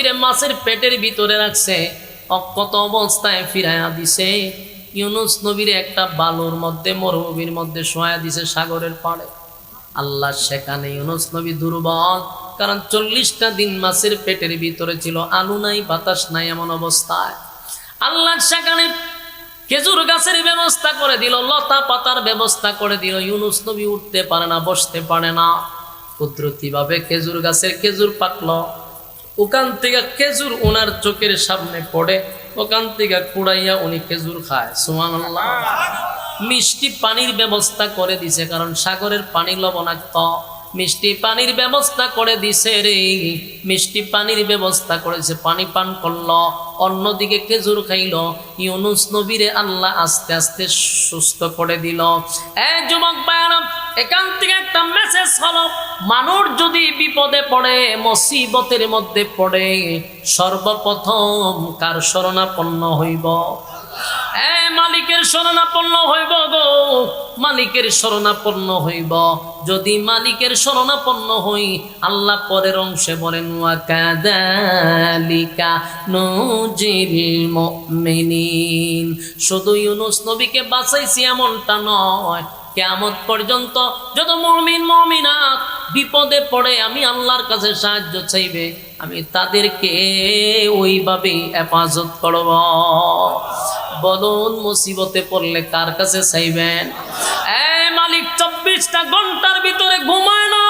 নবীরে মাছের পেটের ভিতরে রাখছে, অক্ষত অবস্থায় ফিরাইয়া দিছে। ইউনুস নবীরে একটা বালুর মধ্যে, মরুভূমির মধ্যে শোয়া দিছে সাগরের পাড়ে। আল্লাহ সেখানে ইউনুস নবী দুর্বল, কারণ 40টা দিন মাছের পেটের ভিতরে ছিল, আলু নাই বাতাস নাই, এমন অবস্থায় আল্লাহ সেখানে খেজুর গাছের ব্যবস্থা করে দিল, লতা পাতার ব্যবস্থা করে দিল। ইউনুস নবী উঠতে পারে না, বসতে পারে না। কুদরতি ভাবে খেজুর গাছের খেজুর পাকলো, ওখান থেকে খেজুর ওনার চোখের সামনে পড়ে, ওখান থেকে কুড়াইয়া উনি খেজুর খায়। সুবহানাল্লাহ। মিষ্টি পানির ব্যবস্থা করে দিছে, কারণ সাগরের পানি লবণাক্ত। মিষ্টি পানির ব্যবস্থা করে দিছে রে, মিষ্টি পানির ব্যবস্থা করেছে, পানি পান করলো, অন্যদিকে খেজুর খাইল। ইউনুস নবীরে আল্লাহ আস্তে আস্তে সুস্থ করে দিল। যুবক ভাইরা, এখান থেকে একটা মেসেজ হলো, মানুষ যদি বিপদে পড়ে, মুসিবতের মধ্যে পড়ে, সর্বপ্রথম কার শরণাপন্ন হইব? মালিকের শরণাপন্ন হইব গো, মালিকের শরণাপন্ন হইব। যদি মালিকের শরণাপন্ন হই, আল্লাহ পরের অংশে বলেন, ওয়া কাযালিকা নুজিল মুমিনিন। শুধু ইউনুস নবীকে বাঁচাইছি এমনটা নয়, কিয়ামত পর্যন্ত যত মুমিন মুমিনাত বিপদে পড়ে আমি আল্লাহর কাছে সাহায্য চাইবে, আমি তাদেরকে ওইভাবেই হেফাজত করব। বলুন, মুসিবতে পড়লে কার কাছে চাইবেন? মালিক 24টা ঘন্টার ভিতরে ঘুমায় না।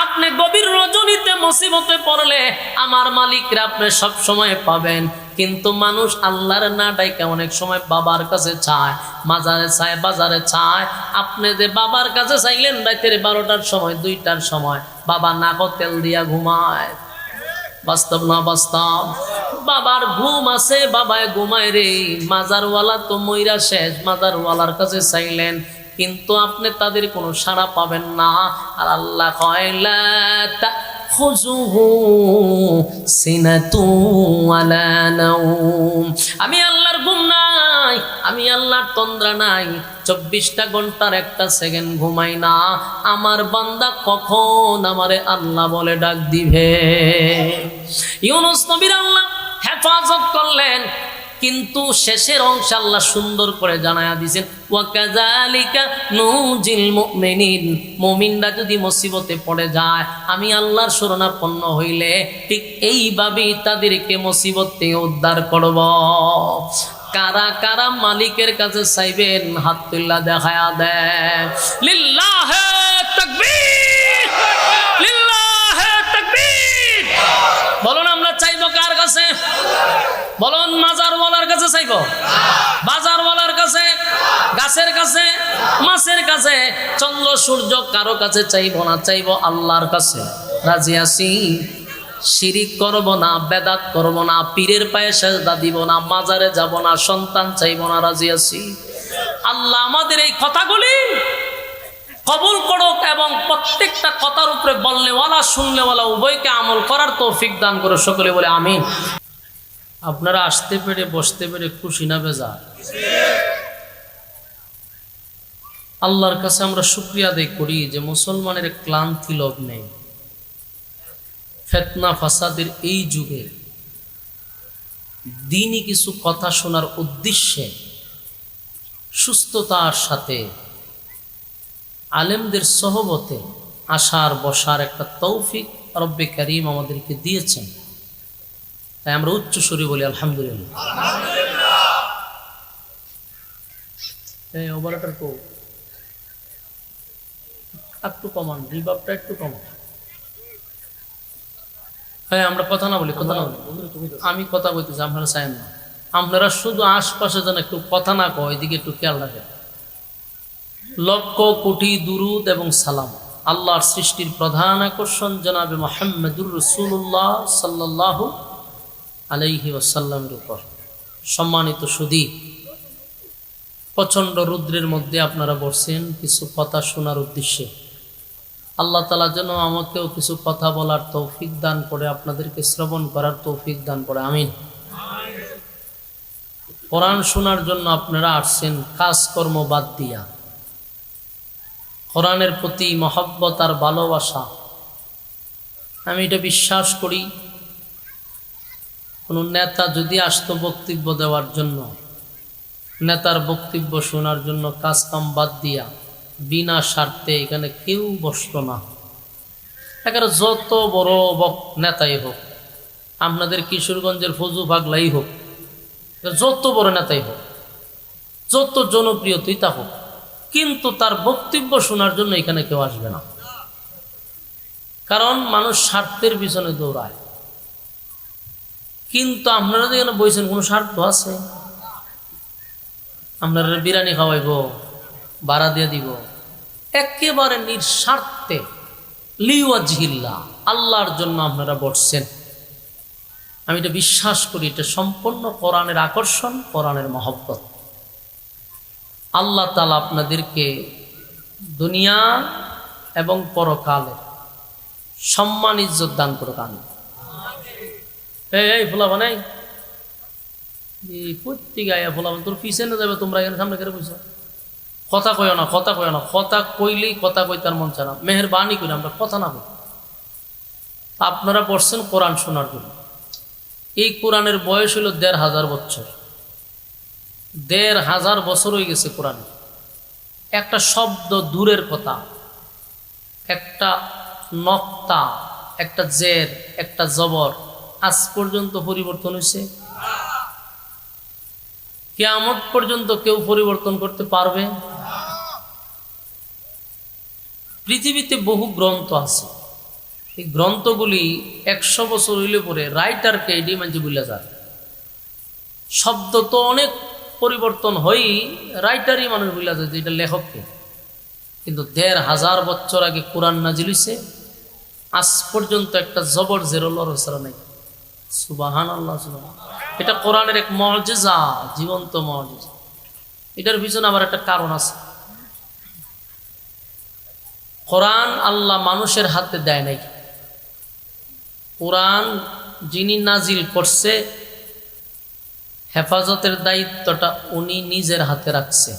আপনি গভীর রজনীতে মুসিবতে পড়লে আমার মালিকরা আপনি সব সময় পাবেন। কিন্তু মানুষ আল্লাহর না ডাইকা অনেক সময় বাবার কাছে চায়, মাজারে চায়, বাজারে চায়। আপনি যে বাবার কাছে চাইলেন রাতের 12টার সময়, 2টার সময়, বাবা নাকো তেল দিয়া ঘুমায়। বাস্তব না বাস্তব? বাবার ঘুম আছে, বাবায় ঘুমায় রে। মাজারওয়ালা তো মইরা শেষ, মাজারওয়ালার কাছে চাইলেন, কিন্তু আপনি তাদের কোনো সাড়া পাবেন না। আর আল্লাহ কয়, লা তাখুযুহু সিনাতু ওয়ালা নাওম। আমি আল্লাহর ঘুম নাই, আমি আল্লাহর তন্দ্রা নাই। 24টা ঘন্টার একটা সেকেন্ড ঘুমাই না। আমার বান্দা কখন আমারে আল্লাহ বলে ডাক দিবে? ইউনুস নবীর আল্লাহ হেফাজত করলেন, কিন্তু শেষের অংশ আল্লাহ সুন্দর করে জানায়া দিয়েছেন, ওয়া কাযালিকা নুজিল মুমিনিন। মুমিনরা যদি মুসিবতে পড়ে যায়, আমি আল্লাহর শরণাপন্ন হইলে ঠিক এইভাবেই তাদেরকে মুসিবত থেকে উদ্ধার করব। কারা কারা মালিকের কাছে চাইবেন? হাত তুল্লা দেখায়া দেন। লিল্লাহে তাকবীর, লিল্লাহে তাকবীর। বলুন, আমরা চাইবো কার কাছে? বলুন, মাজারওয়ালার কাছে চাইবো? বাজারওয়ালার কাছে? গাছের কাছে? মাছের কাছে? চন্দ্র সূর্য কারো কাছে চাইবো না, চাইবো আল্লাহর কাছে। রাজি আছি? শিরিক করব না, বেদাত করব না, পীরের পায়ে সেজদা দিব না, মাজারে যাব না, সন্তান চাইব না। রাজি আছি? আল্লাহ আমাদের এই কথাগুলি কবুল করুক এবং প্রত্যেকটা কথার উপরে বললেওয়ালা শুনলেওয়ালা উভয়কে আমল করার তৌফিক দান করে। সকলে বলে আমিন। আপনারা আসতে পেরে বসতে পেরে খুশি না বেজার? আল্লাহর কাছে আমরা শুকরিয়া আদায় করি যে মুসলমানের ক্লান্তি লোভ নেই। ফিতনা ফাসাদের এই যুগে দ্বীনি কিছু কথা শোনার উদ্দেশ্যে সুস্থতার সাথে আলেমদের সহবতে আসার বসার একটা তৌফিক রব্বে কারীম আমাদেরকে দিয়েছেন। তাই আমরা উচ্চ স্বরে বলি আলহামদুলিল্লাহ। ওভারটার কো একটু কমান, রিভাবটা একটু কমান। হ্যাঁ, আমরা কথা না বলি, কথা না বলি। আমি কথা বলতেছি, আপনারা চাই না। আপনারা শুধু আশপাশে যেন একটু কথা না কয়, এদিকে একটু খেয়াল রাখেন। লক্ষ কোটি দুরুদ এবং সালাম আল্লাহর সৃষ্টির প্রধান আকর্ষণ জনাবে মুহাম্মদুর রাসূলুল্লাহ সাল্লাল্লাহু আলাইহি ওয়াসাল্লামের উপর। সম্মানিত সুধী, প্রচণ্ড রুদ্রের মধ্যে আপনারা বসছেন কিছু কথা শোনার উদ্দেশ্যে। আল্লাহ তাআলা যেন আমাকেও কিছু কথা বলার তৌফিক দান করে, আপনাদেরকে শ্রবণ করার তৌফিক দান করে। আমিন। কোরআন শোনার জন্য আপনারা আসছেন কাজকর্ম বাদ দিয়া। কোরআনের প্রতি মহব্বত আর ভালোবাসা আমি এটা বিশ্বাস করি, কোনো নেতা যদি আসতো বক্তব্য দেওয়ার জন্য, নেতার বক্তব্য শোনার জন্য কাজকাম বাদ দিয়া বিনা স্বার্থে এখানে কেউ বসতো না। এখানে যত বড় নেতাই হোক, আপনাদের কিশোরগঞ্জের ফজু পাগলাই হোক, যত বড় নেতাই হোক, যত জনপ্রিয়তই তা হোক, কিন্তু তার বক্তব্য শোনার জন্য এখানে কেউ আসবে না। কারণ মানুষ স্বার্থের পিছনে দৌড়ায়। কিন্তু আপনারা যেখানে বলছেন কোনো স্বার্থ আছে? আপনারা বিরিয়ানি খাওয়াইব, ভাড়া দিয়ে দিব, একেবারে নিঃস্বার্থে লিওয়াজহিল্লাহ, আল্লাহর জন্য আপনারা বসছেন। আমি এটা বিশ্বাস করি, এটা সম্পূর্ণ কোরআনের আকর্ষণ, কোরআনের মহব্বত। আল্লাহ তাআলা আপনাদেরকে দুনিয়া এবং পরকালে সম্মান ইজ্জত দান করুক। এই ফুলাবা নাই প্রত্যেক আয়া ফুলাবা, তোর পিছনে যাবে, তোমরা এখানে সামনে করে বুঝছো, কথা কইও না, কথা কইও না, কথা কইলেই কথা কই তার মন চায় না, মেহেরবানি করে আমরা কথা না বলি। আপনারা বসছেন কোরআন শোনার জন্য। এই কোরআনের বয়স হলো ১৫০০ বছর। ১৫০০ বছর হয়ে গেছে কোরআনে। একটা শব্দ দূরের কথা, একটা নক্তা, একটা জের, একটা জবর আজ পর্যন্ত পরিবর্তন হয়েছে? কিয়ামত পর্যন্ত কেউ পরিবর্তন করতে পারবে? পৃথিবীতে বহু গ্রন্থ আছে, এই গ্রন্থগুলি ১০০ বছর হইলে পরে রাইটারকে এডি মাঝে বুঝলে যায়। শব্দ তো অনেক পরিবর্তন হই, রাইটারই মানুষ বুঝলে যায় যে এটা লেখককে। কিন্তু ১৫০০ বছর আগে কোরআন নাজিল হইছে, আজ পর্যন্ত একটা জবর জের লড়ছাড়া নাই। সুবহানাল্লাহ, সুবহানাল্লাহ। এটা কোরআনের এক মুজিজা, জীবন্ত মুজিজা। এটার পিছনে আবার একটা কারণ আছে। কোরআন আল্লাহ মানুষের হাতে দেয় নাই। কোরআন যিনি নাজিল করছে, হেফাজতের দায়িত্বটা উনি নিজের হাতে রাখছে।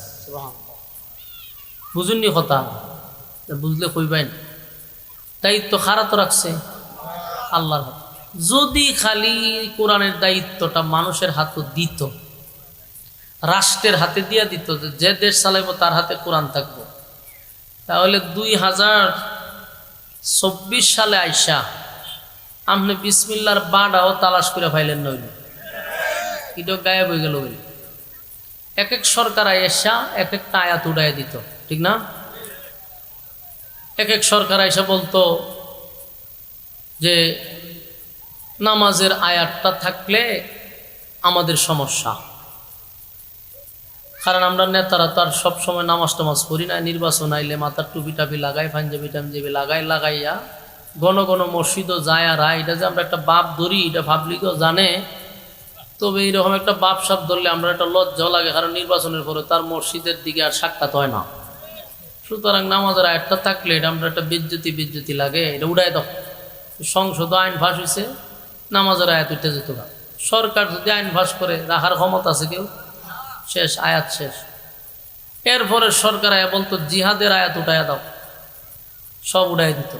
বুঝুননি কথা? বুঝলে কইবেন, দায়িত্ব খারাপ রাখছে আল্লাহর হাতে। যদি খালি কোরআনের দায়িত্বটা মানুষের হাতে দিত, রাষ্ট্রের হাতে দিয়া দিত, যে দেশ চালাইব তার হাতে কোরআন থাকবো, তাহলে 2024 সালে আইসা আপনি বিসমিল্লাহর বাড়াও তালাশ করে ফাইলেন নইলে এটাও গায়েব হয়ে গেল। এক এক সরকার আইসা এক একটা আয়াত উড়াই দিত, ঠিক না? এক এক সরকার আইসা বলতো যে নামাজের আয়াতটা থাকলে আমাদের সমস্যা, কারণ আমরা নেতারা তো আর সবসময় নামাজ টামাজ করি না। নির্বাচন আইলে মাথার টুপি টাপি লাগাই, পাঞ্জাবি টাঞ্জাবি লাগাইয়া ঘন ঘন মসজিদও যায়। আর এটা যে আমরা একটা বাপ ধরি, এটা পাবলিকও জানে। তবে এইরকম একটা বাপ সাপ ধরলে আমরা একটা লজ্জাও লাগে, কারণ নির্বাচনের পরে তার মসজিদের দিকে আর সাক্ষাৎ হয় না। সুতরাং নামাজের আয়াতটা থাকলে এটা আমরা একটা বিজ্জতি লাগে, এটা উড়াই দাও। সংসদ আইন ফাঁস হয়েছে, নামাজের আয়াত উঠে যেত না। সরকার যদি আইন ফাঁস করে, রাখার ক্ষমতা আছে কেউ? শেষ, আয়াত শেষ। এরপরে সরকার আয়া বলতো জিহাদের আয়াত উঠাইয়া দাও, সব উঠাই দিত।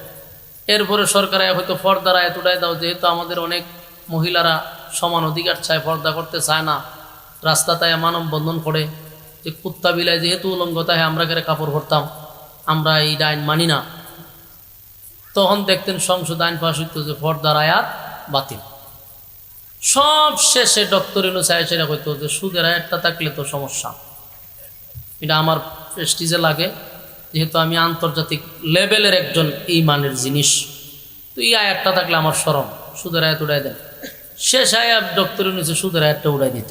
এরপরে সরকার আয়া হয়তো পর্দার আয়াত উঠাই দাও, যেহেতু আমাদের অনেক মহিলারা সমান অধিকার চায়, পর্দা করতে চায় না, রাস্তায় মানববন্ধন করে যে কুত্তা বিলায় যেহেতু উলঙ্গতা হয়, আমরা করে কাপড় ভরতাম, আমরা এই আইন মানি না। তখন দেখতেন সংসদ আইন পাশ হইত যে পর্দার আয়াত বাতিল। সব শেষে ডক্টর ইউনূস সেটা হইতো যে সুদের আয়াতটা থাকলে তো সমস্যা। এটা আমার প্রেস্টিজে লাগে, যেহেতু আমি আন্তর্জাতিক লেভেলের একজন এই মানের জিনিস, তো এই আয়াতটা থাকলে আমার শরম, সুদের আয়াত উড়াই দেন। শেষ আয়াত ডক্টর ইউনূস সুদের আয়াতটা উড়াই দিত।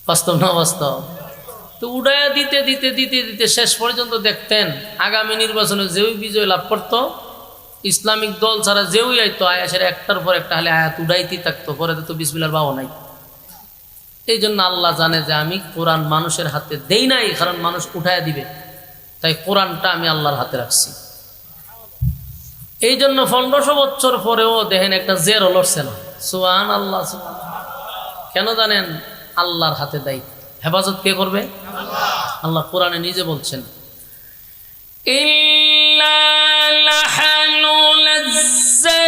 বাস্তব না বাস্তব? তো উড়াইয়া দিতে দিতে দিতে দিতে শেষ পর্যন্ত দেখতেন আগামী নির্বাচনে যেই বিজয় লাভ করতো, ইসলামিক দল ছাড়া যেই আইতো, আয়াসের একটার পর একটা হলে আয়াত উড়াইতেই থাকতো। পরে তো বিসমিল্লাহর বাও নাই। এই জন্য আল্লাহ জানে যে আমি কোরআন মানুষের হাতে দেই নাই, কারণ মানুষ উঠাইয়া দিবে, তাই কোরআনটা আমি আল্লাহর হাতে রাখছি। এই জন্য 1500 বছর পরেও দেখেন একটা জেরও লড়ছে না। সুবহানাল্লাহ। কেন জানেন? আল্লাহর হাতে দায়িত্ব। হেফাজত কে করবে? আল্লাহ কোরআনে নিজে বলছেন, ইল্লা লাহানু নাজ্জালনা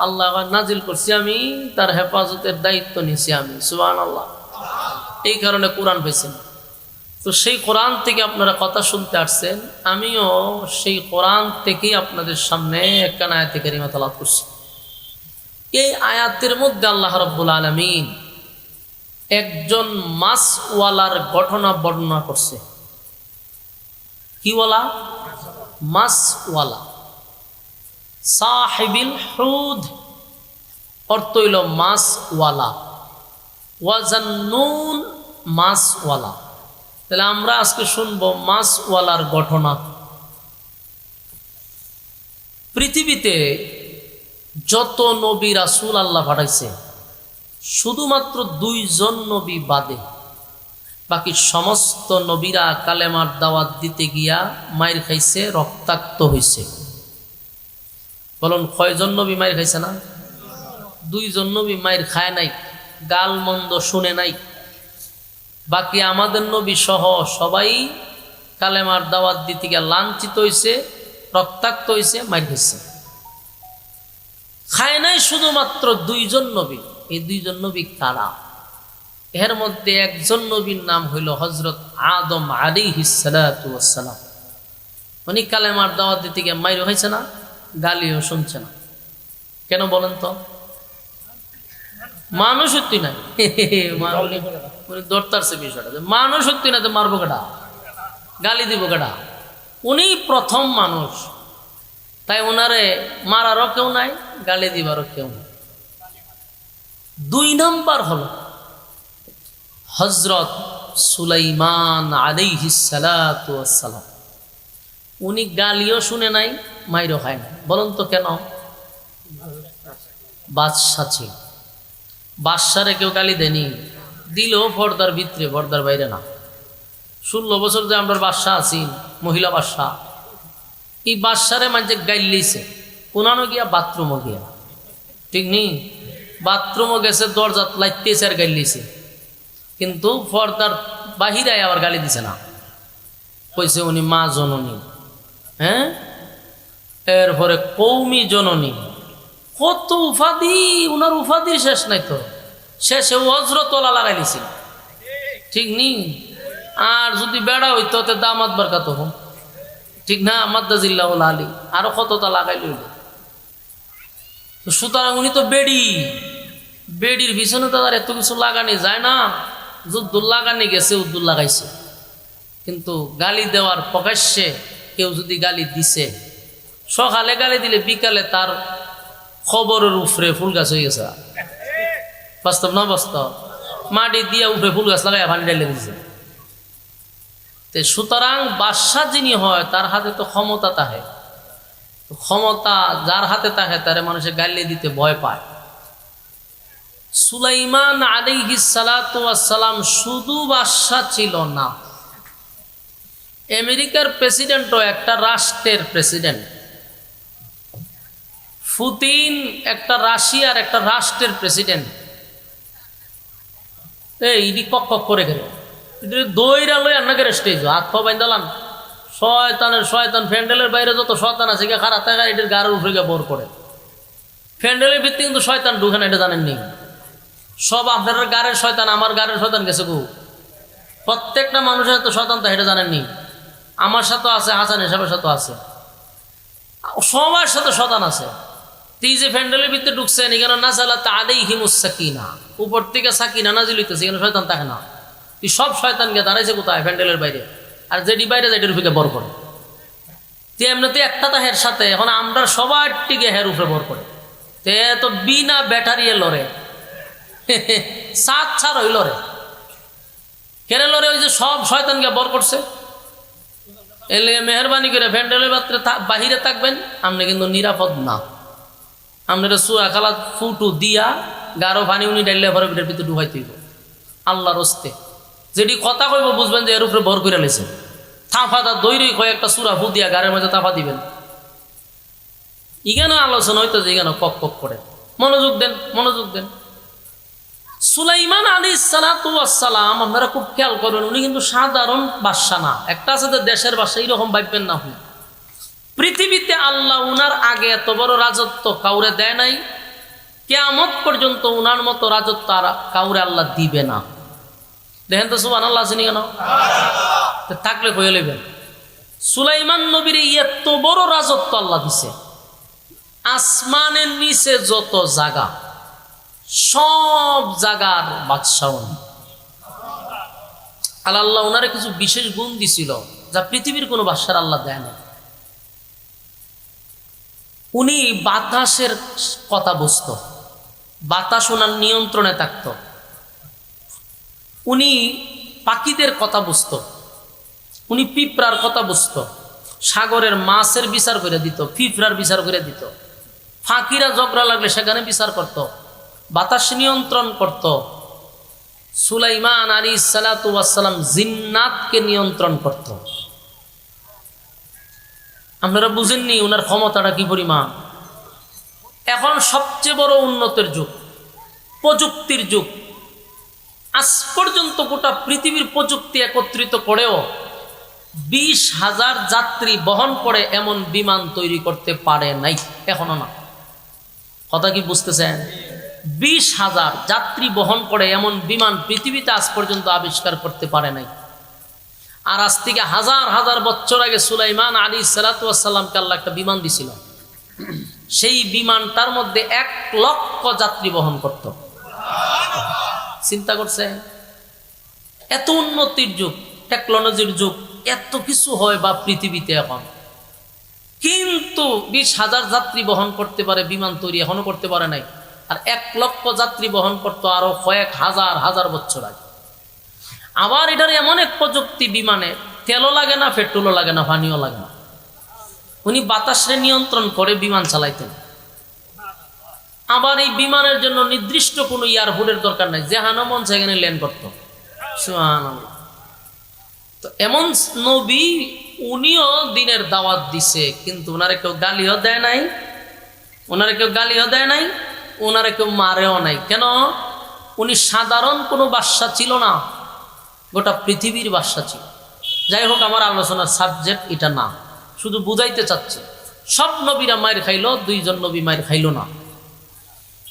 আল্লাহ নাজিল করছি আমি, তার হেফাজতের দায়িত্ব নিছি আমি। সুবহানাল্লাহ। এই কারণে কোরআন পেয়েছেন। তো সেই কোরআন থেকে আপনারা কথা শুনতে আসছেন, আমিও সেই কোরআন থেকেই আপনাদের সামনে একখানা আয়াতে কারিমা তেলাওয়াত করছি। এই আয়াতের মধ্যে আল্লাহ রাব্বুল আলামিন একজন মাছওয়ালার ঘটনা বর্ণনা করছে। কি ওয়ালা? মাছওয়ালা। সাহিবিল হুদ অর্থ হইল মাছওয়ালা, ওয়াজান্নুন মাছওয়ালা। তাহলে আমরা আজকে শুনবো মাছওয়ালার ঘটনা। পৃথিবীতে যত নবী রাসূল আল্লাহ পাঠাইছে, শুধুমাত্র 2 জন নবী বাদে বাকি সমস্ত নবীরা কালেমার দাওয়াত দিতে গিয়া মাইর খাইছে, রক্তাক্ত হইছে। বলুন কয়জন নবী মাইর খাইছে না? 2 জন নবী মাইর খায় নাই, গাল মন্দ শুনে নাই। বাকি আমাদের নবী সহ সবাই কালেমার দাওয়াত দিতে গিয়া লাঞ্ছিত হইছে, রক্তাক্ত হইছে, মাইর খাইছে। খায় নাই শুধুমাত্র 2 জন নবী। এই 2 জন নবী কারা? এর মধ্যে একজন নবীর নাম হইল হযরত আদম আলাইহিস সালাতু ওয়াস সালাম। উনি কালেমার দাওয়াত দিতে গিয়ে মাইর হয়েছে না, গালিও শুনছে না। কেন বলেন তো? মানুষ সত্যি নাই, উনি দরতারছে বিষয়টা। মানুষ সত্যি না, তো মারবো কেডা, গালি দিব কেডা? উনি প্রথম মানুষ, তাই ওনারে মারারও কেউ নাই, গালি দিবারও কেউ নাই। 2 নম্বর হলো হযরত সুলাইমান আলাইহিস সালাতু ওয়াস সালাম। উনি গালিও শুনে নাই, মাইরও খায় নাই। বলুন তো কেন? বাদশা ছিল। বাদশারে কেউ গালি দেয়নি, দিলেও পর্দার ভিতরে, পর্দার বাইরে না। 16 বছর যে আমরা বাদশা আছি, মহিলা বাদশা, এই বাদশারে মাঝে গাইলেছে কোনানো গিয়া বাথরুমও গিয়া, ঠিক নেই? বাথরুমও গেছে, দরজা লাইতেছে আর গাইলেছে, কিন্তু পর্দার বাহিরে আবার গালি দিছে না। কইছে উনি মা জননী, হ্যাঁ, এরপরে কৌমি জননী, কত উপাধি, উনার উপাধির শেষ নাই। তো শেষে হযরতওয়ালা লাগাইলিছিল, ঠিক নেই? আর যদি বেড়া হইতো তে দামাত বারকাত, ঠিক না? মাদ্দাজিল্লাহুল আলী আরো কতটা লাগাই লইল। সুতরাং উনি তো বেড়ির পিছনে তো আর এত কিছু লাগানি যায় না। যুদ্ধ লাগানি গেছে, উদ্দুল লাগাইছে, কিন্তু গালি দেওয়ার প্রকাশ্যে কেউ যদি গালি দিছে, সকালে গালি দিলে বিকালে তার খবরের উপরে ফুল গাছ হয়ে গেছে। বাস্তব না বাস্তব? মাটি দিয়ে উপরে ফুল গাছ লাগাই পানি ঢেলে দিছে। সুতরাং বাদশা যিনি হয় তার হাতে তো ক্ষমতা থাকে, ক্ষমতা যার হাতে থাকে তারে মানুষের গালি দিতে ভয় পায়। সুলাইমান আলাইহিস সালাতু ওয়াস সালাম শুধু বাদশা ছিল না, আমেরিকার প্রেসিডেন্টও একটা রাষ্ট্রের প্রেসিডেন্ট। পুতিন একটা রাশিয়ার একটা রাষ্ট্রের প্রেসিডেন্ট। এই কক কক করে গেল, দইরা লই আর না করে স্টেজ হাত পা বাইন্দালাম। শয়তান ফ্যান্ডেলের বাইরে যত শয়তান আছে গিয়ে খারাপ থাকা এটির গাড়ির উপরে গিয়ে বোর করে। ফ্যান্ডেলের ভিত্তি কিন্তু শয়তান ঢুকে না, এটা জানেননি? সব আপনার গাড়ির শয়তান, আমার গাড়ির শয়তান গেছে গো। প্রত্যেকটা মানুষের তো শয়তান, তা এটা জানেননি? আমার সাথে আছে, হাসান হিসাবের সাথে আছে, সবার সাথে শয়তান আছে। তুই যে ফ্যান্ডেলের ভিতরে ঢুকছেন, এখানে নাযালাত আলাইহিমুস সাকিনা, উপর থেকে সাকিনা নাজিল হইতেছে, এখানে শয়তান থাকে না। তুই সব শয়তানকে দাঁড়াইছে কোথায়? ফ্যান্ডেলের বাইরে। আর যেটি বাইরে যায় এটার উপরে বর করে। তুই এমনিতে একটা তা হের সাথে, এখন আমরা সবার টিকে হের উপরে বর করে। তে তো বিনা ব্যাটারিয়ে লড়ে, সাত ছাড় হই লড়ে। কেন লড়ে? ওই যে সব শয়তানকে বর করছে। এলে মেহরবানি করে ফ্যান্ডেলের বাহিরে থাকবেন, আপনি কিন্তু নিরাপদ না। আপনার সুয়া খালা ফুটু দিয়া গাঢ় পানি উনি ডাইলে ভরে ভিতরে ভিতরে ডুবাইতে হইব আল্লাহর হস্তে। যেটি কথা কইব বুঝবেন যে এর উপরে ভর করে লেছেন। থাফাদা দৈরই কয় একটা সুরা ফু দিয়া গাড়ের মধ্যে তাফা দিবেন। ইগানো আলোচনা হইতো যে ইগানো কক কক করে। মনোযোগ দেন, মনোযোগ দেন। সুলাইমান আলাইহিস সালাতু ওয়াস সালাম আপনারা খুব খেয়াল করবেন, উনি কিন্তু সাধারণ বাদশা না। একটা আছে দেশের বাদশা, এইরকম ভাববেন না। পৃথিবীতে আল্লাহ উনার আগে এত বড় রাজত্ব কাউরে দেয় নাই, কিয়ামত পর্যন্ত উনার মতো রাজত্ব আর কাউরে আল্লাহ দিবে না। দেখেন তো সুবহানাল্লাহ আছেনি কেন? থাকলে হয়ে নেবেন। সুলাইমান নবীর এত বড় রাজত্ব আল্লাহ দিছে, আসমানের নিচে যত জায়গা সব জায়গার বাদশাহ উনি। আল্লাহ ওনারে কিছু বিশেষ গুণ দিছিল যা পৃথিবীর কোনো বাদশার আল্লাহ দেয় না। উনি বাতাসের কথা বুঝত, বাতাস ওনার নিয়ন্ত্রণে থাকত। উনি পাখিদের কথা বুঝত, উনি পিঁপড়ার কথা বুঝত, সাগরের মাছের বিচার করে দিত, পিঁপড়ার বিচার করে দিত, ফাঁকিরা ঝগড়া লাগলে সেখানে বিচার করত, বাতাস নিয়ন্ত্রণ করত। সুলাইমান আলাইহিস সালাতু ওয়াস সালাম জিন্নাতকে নিয়ন্ত্রণ করত। আপনারা বুঝেননি ওনার ক্ষমতাটা কি পরিমাণ। এখন সবচেয়ে বড় উন্নতের যুগ, প্রযুক্তির যুগ। আজ পর্যন্ত গোটা পৃথিবীর প্রযুক্তি একত্রিত করেও 20,000 যাত্রী বহন করে এমন বিমান তৈরি করতে পারে নাই, এখনো না। কথা কি বুঝতেছেন? 20,000 যাত্রী বহন করে এমন বিমান পৃথিবীতে আজ পর্যন্ত আবিষ্কার করতে পারে নাই। আর আজ থেকে হাজার হাজার বছর আগে সুলাইমান আলাইহিস সালাতু ওয়াস সালামকে আল্লাহ একটা বিমান দিছিল। সেই বিমানটার মধ্যে 1 লক্ষ যাত্রী বহন করত। চিন্তা করছে? এত উন্নতির যুগ, টেকনোলজির যুগ, এত কিছু হয় বা পৃথিবীতে এখন, কিন্তু 20,000 যাত্রী বহন করতে পারে বিমান তৈরি এখনো করতে পারে নাই। আর 1 লক্ষ যাত্রী বহন করতো আরো কয়েক হাজার হাজার বছর আগে। আবার এটার এমন এক প্রযুক্তি, বিমানে তেলও লাগে না, পেট্রোলও লাগে না, পানিও লাগে না। উনি বাতাসে নিয়ন্ত্রণ করে বিমান চালাইতেন। আবার এই বিমানের জন্য নির্দিষ্ট কোনো এয়ারপোর্টের দরকার নাই, যেখানে মন সেখানে ল্যান্ড করতো। সুবহানাল্লাহ। তো এমন নবী, উনিও দিনের দাওয়াত দিছে, কিন্তু ওনারে কেউ গালিও দেয় নাই, ওনারে কেউ গালিও দেয় নাই, ওনারে কেউ মারেও নাই। কেন? উনি সাধারণ কোনো বাদশা ছিল না, গোটা পৃথিবীর বাদশা ছিল। যাই হোক, আমার আলোচনার সাবজেক্ট এটা না, শুধু বুঝাইতে চাচ্ছি। সব নবীরা মায়ের খাইলো, 2 জন নবী মায়ের খাইলো না।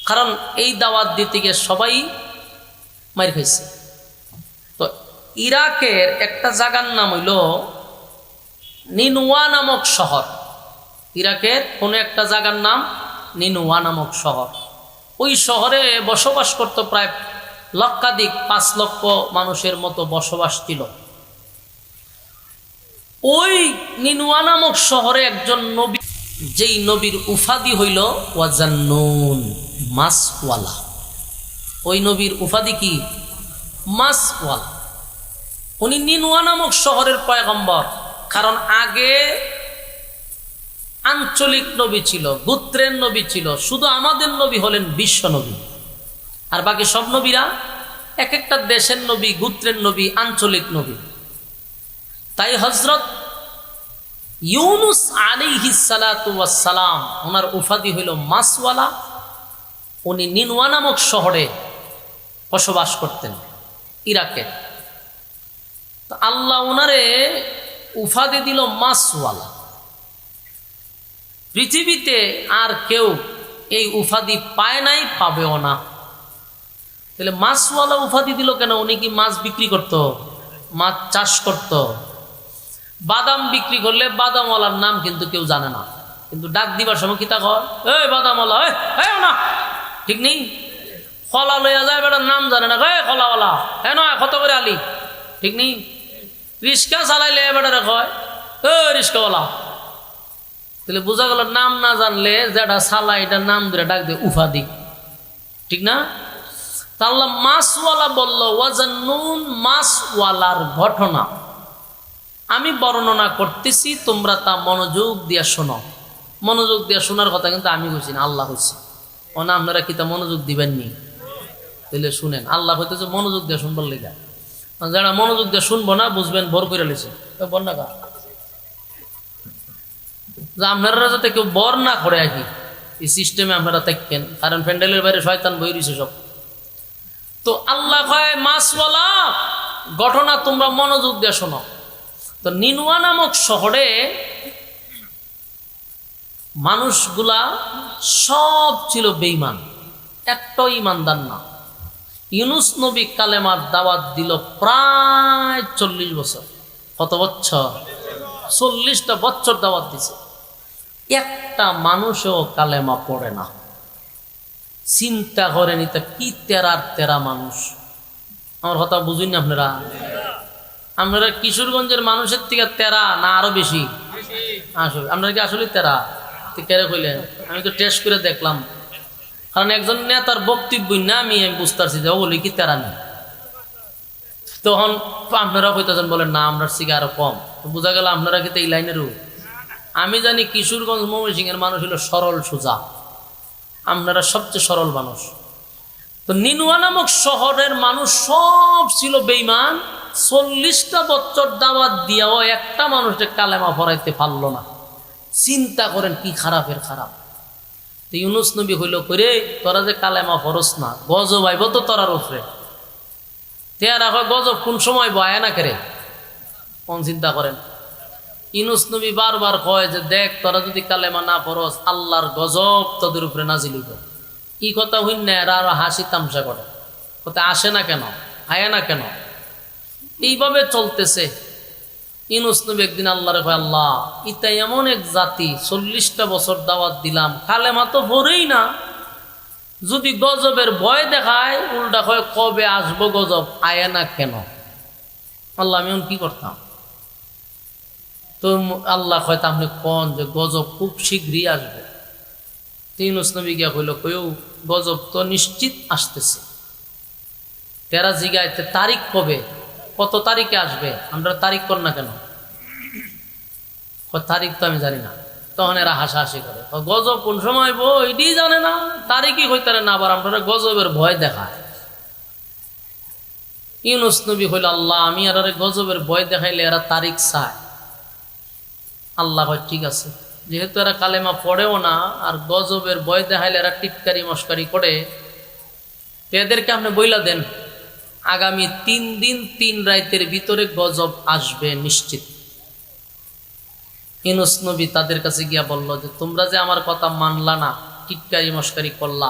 কারণ এই দাওয়াত দিতে গিয়ে সবাই মায়ের খাইছে। তো ইরাকের একটা জায়গার নাম হইল নিনওয়া নামক শহর। ইরাকের কোনো একটা জায়গার নাম নিনওয়া নামক শহর। ওই শহরে বসবাস করত প্রায় লক্ষাধিক, 5 লক্ষ মানুষের মতো বসবাস ছিল। ওই নিনওয়া নামক শহরে একজন নবী, যেই নবীর উপাধি হইল ওয়াজান্নুন, মাছওয়ালা। ওই নবীর উপাধি কি? মাছওয়ালা। উনি নিনওয়া নামক শহরের পয়গম্বর। কারণ আগে আঞ্চলিক নবী ছিল, গোত্রের নবী ছিল, শুধু আমাদের নবী হলেন বিশ্ব নবী। আর বাকি সব নবীরা এক একটা দেশের নবী, গোত্রের নবী, আঞ্চলিক নবী। তাই হযরত ইউনুস আলাইহিস সালাতু ওয়াস সালাম, ওনার উপাধি হইল মাছওয়ালা। উনি নিনওয়া নামক শহরে বসবাস করতেন, ইরাকে। তো আল্লাহ ওনারে উপাধি দিল মাছওয়ালা। পৃথিবীতে আর কেউ এই উপাধি পায় নাই, পাবেও না। তাহলে মাছওয়ালা উপাধি দিল কেন? উনি কি মাছ বিক্রি করত? মাছ চাষ করত? বাদাম বিক্রি করলে বাদামওয়ালার নাম কিন্তু কেউ জানে না, কিন্তু ডাক দিবার সময় কি তা কয়, এই বাদামওয়ালা, এই না, ঠিক নেই। কলা লইয়া যায়, বেটার নাম জানে না, কলাওয়ালা, হ্যাঁ নয় কত করে আলি, ঠিক নেই। রিক্সা চালাইলে বেটারে কয়, রিক্সাওয়ালা। তাহলে বোঝা গেল নাম না জানলে যেটা চালায় এটার নাম ধরে ডাক দিয়ে উপাধি, ঠিক না? তা আল্লাহ মাছওয়ালা বলল, ওয়াজান্নুন, মাছওয়ালার ঘটনা আমি বর্ণনা করতেছি, তোমরা তা মনোযোগ দিয়ে শোনো। মনোযোগ দিয়ে শোনার কথা কিন্তু আমি বলছি না, আল্লাহ হচ্ছে। ও না, আপনারা কি তা মনোযোগ দিবেননি? তাহলে শুনেন, আল্লাহ হইতেছে মনোযোগ দিয়ে শুনবার লেগা। যারা মনোযোগ দিয়ে শুনবো না, বুঝবেন বর করে লেছে বন্যা কা, আপনারা যাতে কেউ বর না করে আর কি, এই সিস্টেমে আপনারা থাকেন। কারণ প্যান্ডেলের বাইরে শয়তান বই রয়েছে সব। তো আল্লাহ কয় মাছওয়ালা ঘটনা তোমরা মনোযোগ দিয়ে শোনো। তো নিনওয়া নামক শহরে মানুষগুলা সব ছিল বেঈমান। একটাও ইমানদার না। ইউনুস নবী কালেমার দাওয়াত দিল প্রায় 40 বছর। কত বছর? 40টা বছর দাওয়াত দিছে, একটা মানুষও কালেমা পড়ে না। চিন্তা করেন এটা কি তেরার তেরা মানুষ। আমার কথা বুঝুন না আপনারা কিশোরগঞ্জের মানুষের থেকে তেরা না আরো বেশি? আসলে আপনারা কি আসলে তেরা? কেড়ে কইলেন? আমি তো টেস্ট করে দেখলাম, কারণ একজন নেতার বক্তব্য না আমি বুঝতে পারছি যে ও বলি কি তেরা নেই। তখন আপনারা কইতেছেন বলেন না আমরা শিখে আরো কম, বোঝা গেল আপনারা কিন্তু এই লাইনেরও। আমি জানি কিশোরগঞ্জ ময়মনসিংহের মানুষ হলো সরল সোজা, আপনারা সবচেয়ে সরল মানুষ। তো নিনুয়া নামক শহরের মানুষ সব ছিল বেঈমান। 40টা বছর দাওয়াত দিয়াও একটা মানুষকে কালেমা পড়াইতে পারল না। চিন্তা করেন কি খারাপের খারাপ। তো ইউনুস নবী হইল করে তোরা যে কালেমা পড়স না, গজব আইব তো তোরার উপরে। তেরা হয় গজব কোন সময় বয় না কেরে, কোন চিন্তা করেন। ইউনুস নবী বারবার কয় যে দেখ তোরা যদি কালেমা না পড়স আল্লাহর গজব তোদের উপরে নাজিল হইব। এই কথা হইন না, এরা আরো হাসি তামসা করে, কথা আসে না কেন, আয় না কেন, এইভাবে চলতেছে। ইউনুস নবী একদিন আল্লাহরে কয় আল্লাহ ইতা এমন এক জাতি 40টা বছর দাওয়াত দিলাম কালেমা তো পড়েই না, যদি গজবের ভয় দেখায় উল্টা কয় কবে আসবো গজব, আয় না কেন। আল্লাহ আমি কি করতাম? তো আল্লাহ হয়তো আপনি কন যে গজব খুব শীঘ্রই আসবে। ইউনুস নবী গিয়া কইল কইও গজব তো নিশ্চিত আসতেছে। তেরা জিগাইতে তারিখ কবে, কত তারিখে আসবে, আমরা তারিখ কর না কেন, তারিখ তো আমি জানি না। তখন এরা হাসাহাসি করে, গজব কোন সময় বো এটি জানে না, তারিখই হইতে না, আবার আমরা গজবের ভয় দেখায়। ইউনুস নবী হইল আল্লাহ আমি আর গজবের ভয় দেখাইলে এরা তারিখ চায়। আল্লাহ হয় ঠিক আছে, যেহেতু এরা কালেমা পড়েও না আর গজবের ভয় দেখাইলে এরা টিটকারি মস্কারি করে, এদেরকে আপনি বইলা দেন আগামী 3 দিন 3 রাতের ভিতরে গজব আসবে নিশ্চিত। ইউনুস নবী তাদের কাছে গিয়া বলল যে তোমরা যে আমার কথা মানলা না, টিটকারি মস্কারি করলা,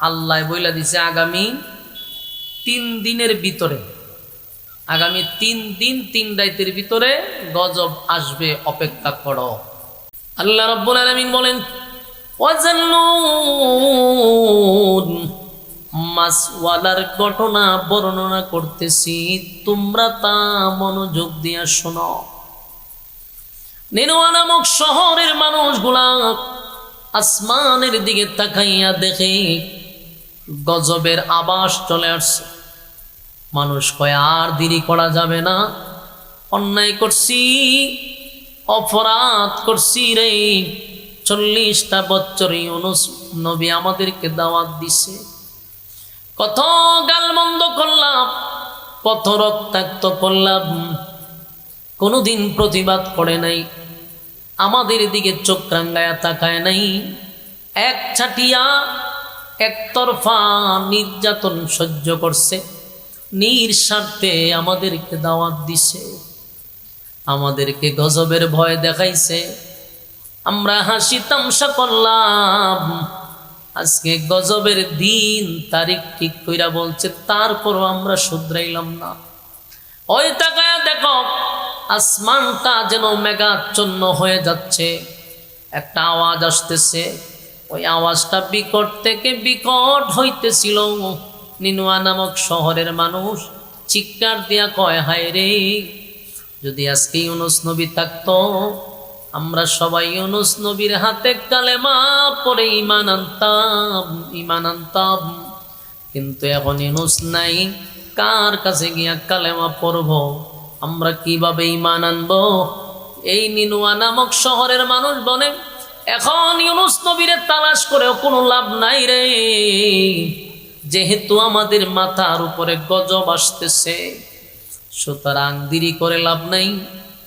আল্লাহ বইলা দিছে আগামী 3 দিনের ভিতরে, আগামী 3 দিন 3 রাতের ভিতরে গজব আসবে, অপেক্ষা করো। আল্লাহ রাব্বুল আলামিন বলেন ওয়াজান্নুন, মাসওয়ালার ঘটনা বর্ণনা করতেছি, তোমরা তা মনোযোগ দিয়া শোনো। নিনুয়া নামক শহরের মানুষগুলা আসমানের দিকে তাকাইয়া দেখে গজবের আভাস চলে আসছে। মানুষ কয় আর দেরি করা যাবে না, অন্যায় করছি, অপরাধ করছি রে। 40টা বছর ইউনুস নবী আমাদেরকে দাওয়াত দিছে, কত গালমন্দ করলাম, কত রক্তাক্ত করলাম, কোনোদিন প্রতিবাদ করে নাই, আমাদের দিকে চোখ রাঙ্গায়া তাকায় নাই, এক ছাটিয়া একতরফা নির্যাতন সহ্য করছে, নিঃস্বার্থে আমাদেরকে দাওয়াত দিছে, আমাদেরকে গজবের ভয় দেখাইছে, আমরা হাসি তামসা করলাম। আজকে গজবের দিন তারিখ ঠিক কইরা বলছে, তারপরও আমরা শুধরাইলাম না। ওই তাকায়া দেখো আসমানটা যেন মেঘাচ্ছন্ন হয়ে যাচ্ছে, একটা আওয়াজ আসতেছে, ওই আওয়াজটা বিকট থেকে বিকট হইতেছিল। নিনুয়া নামক শহরের মানুষ চিৎকার দিয়া কয় হায় রে, যদি আজকে ইউনুস নবী থাকতো আমরা সবাই ইউনুস নবীর হাতে কালেমা পড়ে ঈমান আনতাম, কিন্তু এখন ইউনুস নাই, কার কাছে গিয়া কালেমা পড়ব, আমরা কিভাবে ঈমান আনবো? এই নিনুয়া নামক শহরের মানুষ বলে এখন ইউনুস নবীরে তালাশ করেও কোনো লাভ নাই রে, যেহেতু আমাদের মাথার উপরে গজব আসতেছে, সুতরাং দেরি করে লাভ নাই,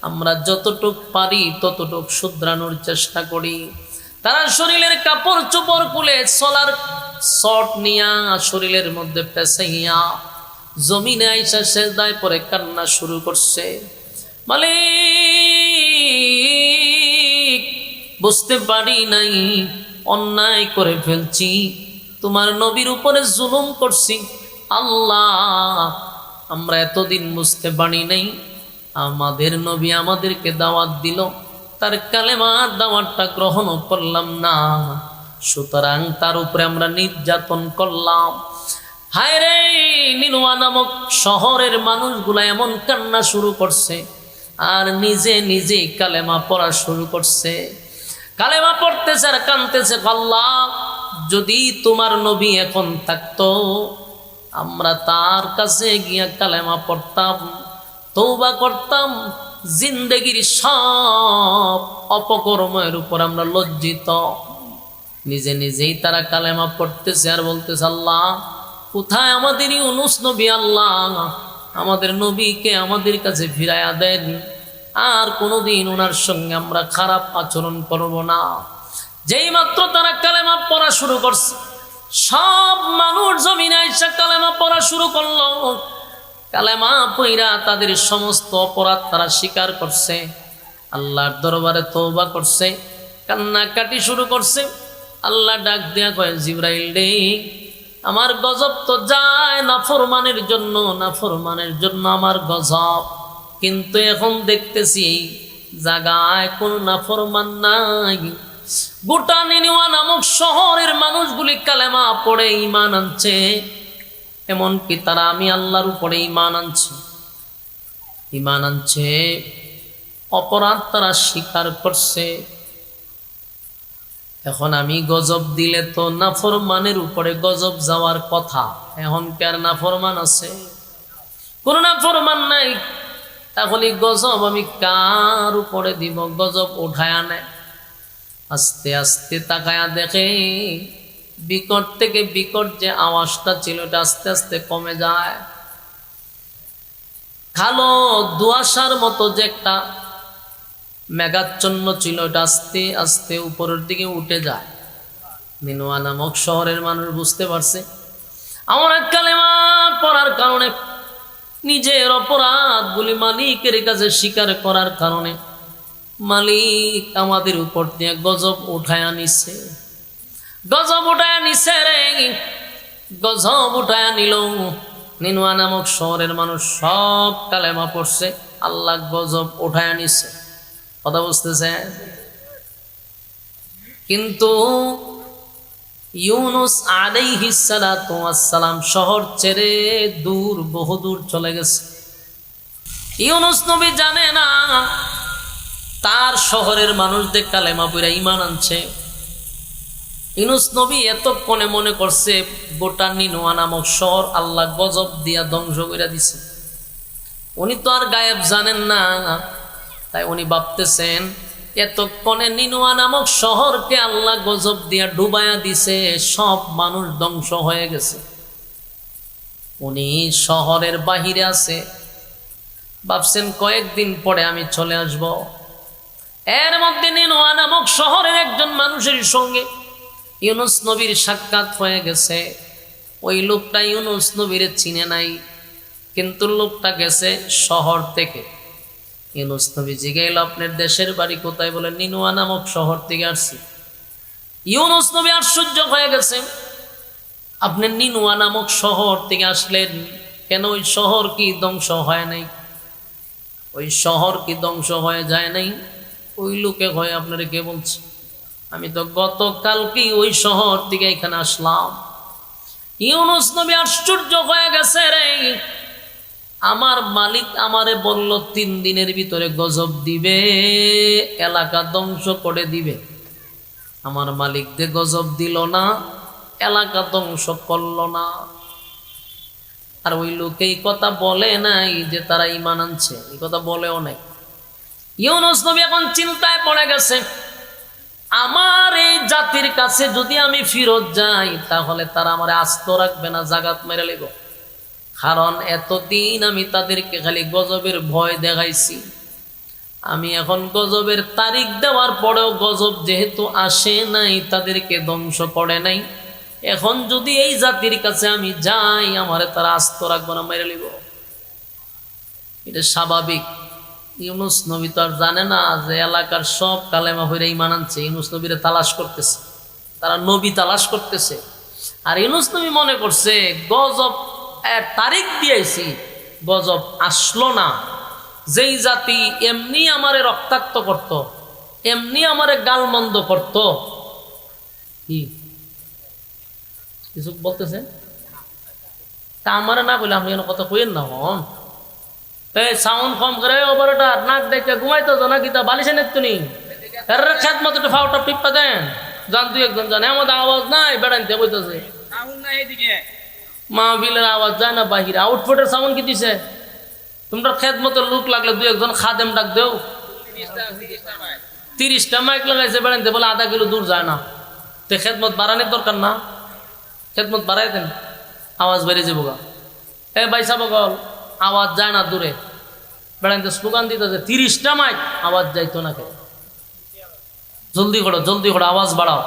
আমরা যতটুক পারি ততটুক শুধরানোর চেষ্টা করি। তারা শরীরের কাপড় চোপড় খুলে সোলার শট নিয়া শরীরের মধ্যে পেঁচাইয়া জমিনে আইসা সেজদায় পরে কান্না শুরু করছে, মালিক বুঝতে পারি নাই অন্যায় করে ফেলছি, তোমার নবীর উপরে জুলুম করছি আল্লাহ, আমরা এতদিন বুঝতে পারি নাই আমাদের নবী আমাদেরকে দাওয়াত দিল, তার কালেমার দাওয়াতটা গ্রহণও করলাম না, সুতরাং তার উপরে আমরা নির্যাতন করলাম। হায় রে, নিনুয়া নামক শহরের মানুষগুলা এমন কান্না শুরু করছে আর নিজে নিজেই কালেমা পড়া শুরু করছে। কালেমা পড়তেছে আর কাঁদতেছে, আল্লাহ যদি তোমার নবী এখন থাকতো আমরা তার কাছে গিয়া কালেমা পড়তাম, তওবা করতাম, জিন্দেগির সব অপকর্মের উপর আমরা লজ্জিত। নিজে নিজেই তারা কালেমা পড়তেছে আর বলতেছে, আল্লাহ কোথায় আমাদের ইউনুস নবী, আল্লাহ আমাদের নবীকে আমাদের কাছে ফিরাইয়া দেন, আর কোনোদিন ওনার সঙ্গে আমরা খারাপ আচরণ করব না। যেই মাত্র তারা কালেমা পড়া শুরু করছে, সব মানুষ জমিনে এসে কালেমা পড়া শুরু করলো। কালেমা পইরা তাদের সমস্ত অপরাধ তারা স্বীকার করছে, আল্লাহর দরবারে তওবা করছে, কান্নাকাটি শুরু করছে। আল্লাহ ডাক দিয়া কয়, জিবরাইল রে, আমার গজব তো যায় নাফরমানের জন্য, নাফরমানের জন্য আমার গজব, কিন্তু এখন দেখতেছি এই জায়গায় কোনো নাফরমান নাই। গোটা নিনুয়া নামক শহরের মানুষগুলি কালেমা পড়ে ঈমান আনছে, এমনকি তারা আমি আল্লাহর উপরে ঈমান আনছে, অপরাধ তারা স্বীকার করছে। এখন আমি গজব দিলে তো নাফরমানের উপরে গজব যাওয়ার কথা, এখন কি আর নাফরমান আছে? কোন নাফরমান নাই, তাহলে গজব আমি কার উপরে দিব? গজব উঠায় আনে। আস্তে আস্তে তাকায়া দেখে বিকট থেকে বিকট যে আওয়াজটা ছিল এটা আস্তে আস্তে কমে যায়। কালো দুয়াশার মতো যে একটা মেঘাচ্ছন্ন ছিল এটা আস্তে আস্তে উপরের দিকে উঠে যায়। নিনুয়া নামক শহরের মানুষ বুঝতে পারছে আমরা কালেমা পড়ার কারণে, নিজের অপরাধগুলি মালিকের কাছে স্বীকার করার কারণে মালিক আমাদের উপর দিয়ে গজব উঠায়া নিছে। গজব উঠায়া নিছে রে, গজব উঠায়া নিল। নিনুয়া নামক শহরের মানুষ সব কালেমা পড়ছে, আল্লাহ গজব উঠায়া নিছে। কথা বুঝতেছে? কিন্তু ইউনুস আলাইহিস সালাতু ওয়াস সালাম শহর ছেড়ে দূর, বহুদূর চলে গেছে। ইউনুস নবী জানে না তার শহরের মানুষদের কালেমা পড়ে ঈমান আনছে। ইউনুস নবী এতক্ষণে মনে করছে গোটা নিনুয়া নামক শহর আল্লাহ গজব দিয়া ধ্বংস করে দিছে। উনি তো আর গায়েব জানেন না, তাই উনি ভাবতেছেন এতক্ষণে নিনুয়া নামক শহরকে আল্লাহ গজব দিয়া ডুবাইয়া দিছে, সব মানুষ ধ্বংস হয়ে গেছে। উনি শহরের বাহিরে আছে, ভাবছেন কয়েকদিন পরে আমি চলে আসব। এর মধ্যে নিনুয়া নামক শহরের একজন মানুষের সঙ্গে ইউনুস নবীর সাক্ষাৎ হয়ে গেছে। ওই লোকটা ইউনুস নবীর চিনে নাই, কিন্তু লোকটা গেছে শহর থেকে। ইউনুস নবী জিজ্ঞাসা, আপনার দেশের বাড়ি কোথায়? বলে, নিনুয়া নামক শহর থেকে আসছি। ইউনুস নবী আশ্চর্য হয়ে গেছে, আপনি নিনুয়া নামক শহর থেকে আসলেন কেন? ওই শহর কি ধ্বংস হয় নাই? ওই শহর কি ধ্বংস হয়ে যায় নাই? ওই লোকে হয় আপনারা কে বলছে? আমি তো গতকালকেই ওই শহর থেকে এখানে আসলাম। ইউনুস নবী আশ্চর্য হয়ে গেছে রে, আমার মালিক আমারে বলল 3 দিনের ভিতরে গজব দিবে, এলাকা ধ্বংস করে দিবে। আমার মালিক যে গজব দিল না, এলাকা ধ্বংস করল না। আর ওই লোক এই কথা বলে নাই যে তারা ঈমান আনছে, এই কথা বলেও নাই। ইউনুস নবী এখন চিন্তায় পড়ে গেছে, আমার এই জাতির কাছে যদি আমি ফিরত যাই তাহলে তারা আমারে আস্ত রাখবে না, জাগাত মেরে লিব। কারণ এতদিন আমি তাদেরকে খালি গজবের ভয় দেখাইছি। আমি এখন গজবের তারিখ দেওয়ার পরেও গজব যেহেতু আসে নাই, তাদেরকে ধ্বংস করে নাই, এখন যদি এই জাতির কাছে আমি যাই আমারে তারা আস্ত রাখবো না, মেরে লিব। এটা স্বাভাবিক। ইউনুস নবী তো আর জানে না যে এলাকার সব কালেমা হইরে ঈমান আনছে। ইউনুস নবীরে তালাশ করতেছে, তারা নবী তালাশ করতেছে। আর ইউনূস নবী মনে করছে গজব তারিখ দিয়েছি, গজব আসলো না। যেই জাতি এমনি আমারে রক্তাক্ত করত, এমনি আমারে গালমন্দ করত, কি কিছু বলতেছে তা আমারে না বলে আপনি কথা কইেন না। হন এই সাউন্ড কম করে ওভারটা নাক দেখে ঘুমাইতো না কি তা বালিশে নেতুনি এর খেত মতো একটু ফাউটা টিপ্পা দেন, জান তুই একজন জানে আমাদের আওয়াজ নাই বেড়াইতে কইতেছে মাহফিলের আওয়াজ যায় না বাহিরে। আউটফুটের সাউন্ড কি দিছে? তোমরা খেত মতো লোক লাগলে দুই একজন খাদেম ডাক দেও। 30টা মাইক লাগাইছে বেড়াইতে, বলে আধা কিলো দূর যায় না। তো খেদমত বাড়ানোর দরকার না? খেদমত বাড়াই দেন, আওয়াজ বেড়ে যাবো গা। এ বাইসা বগল আওয়াজ যায় না দূরে, বেড়াইতে স্লোগান দিতেছে 30টা মাইক, আওয়াজ যাইতো না কে? জলদি করো জলদি করো, আওয়াজ বাড়াও।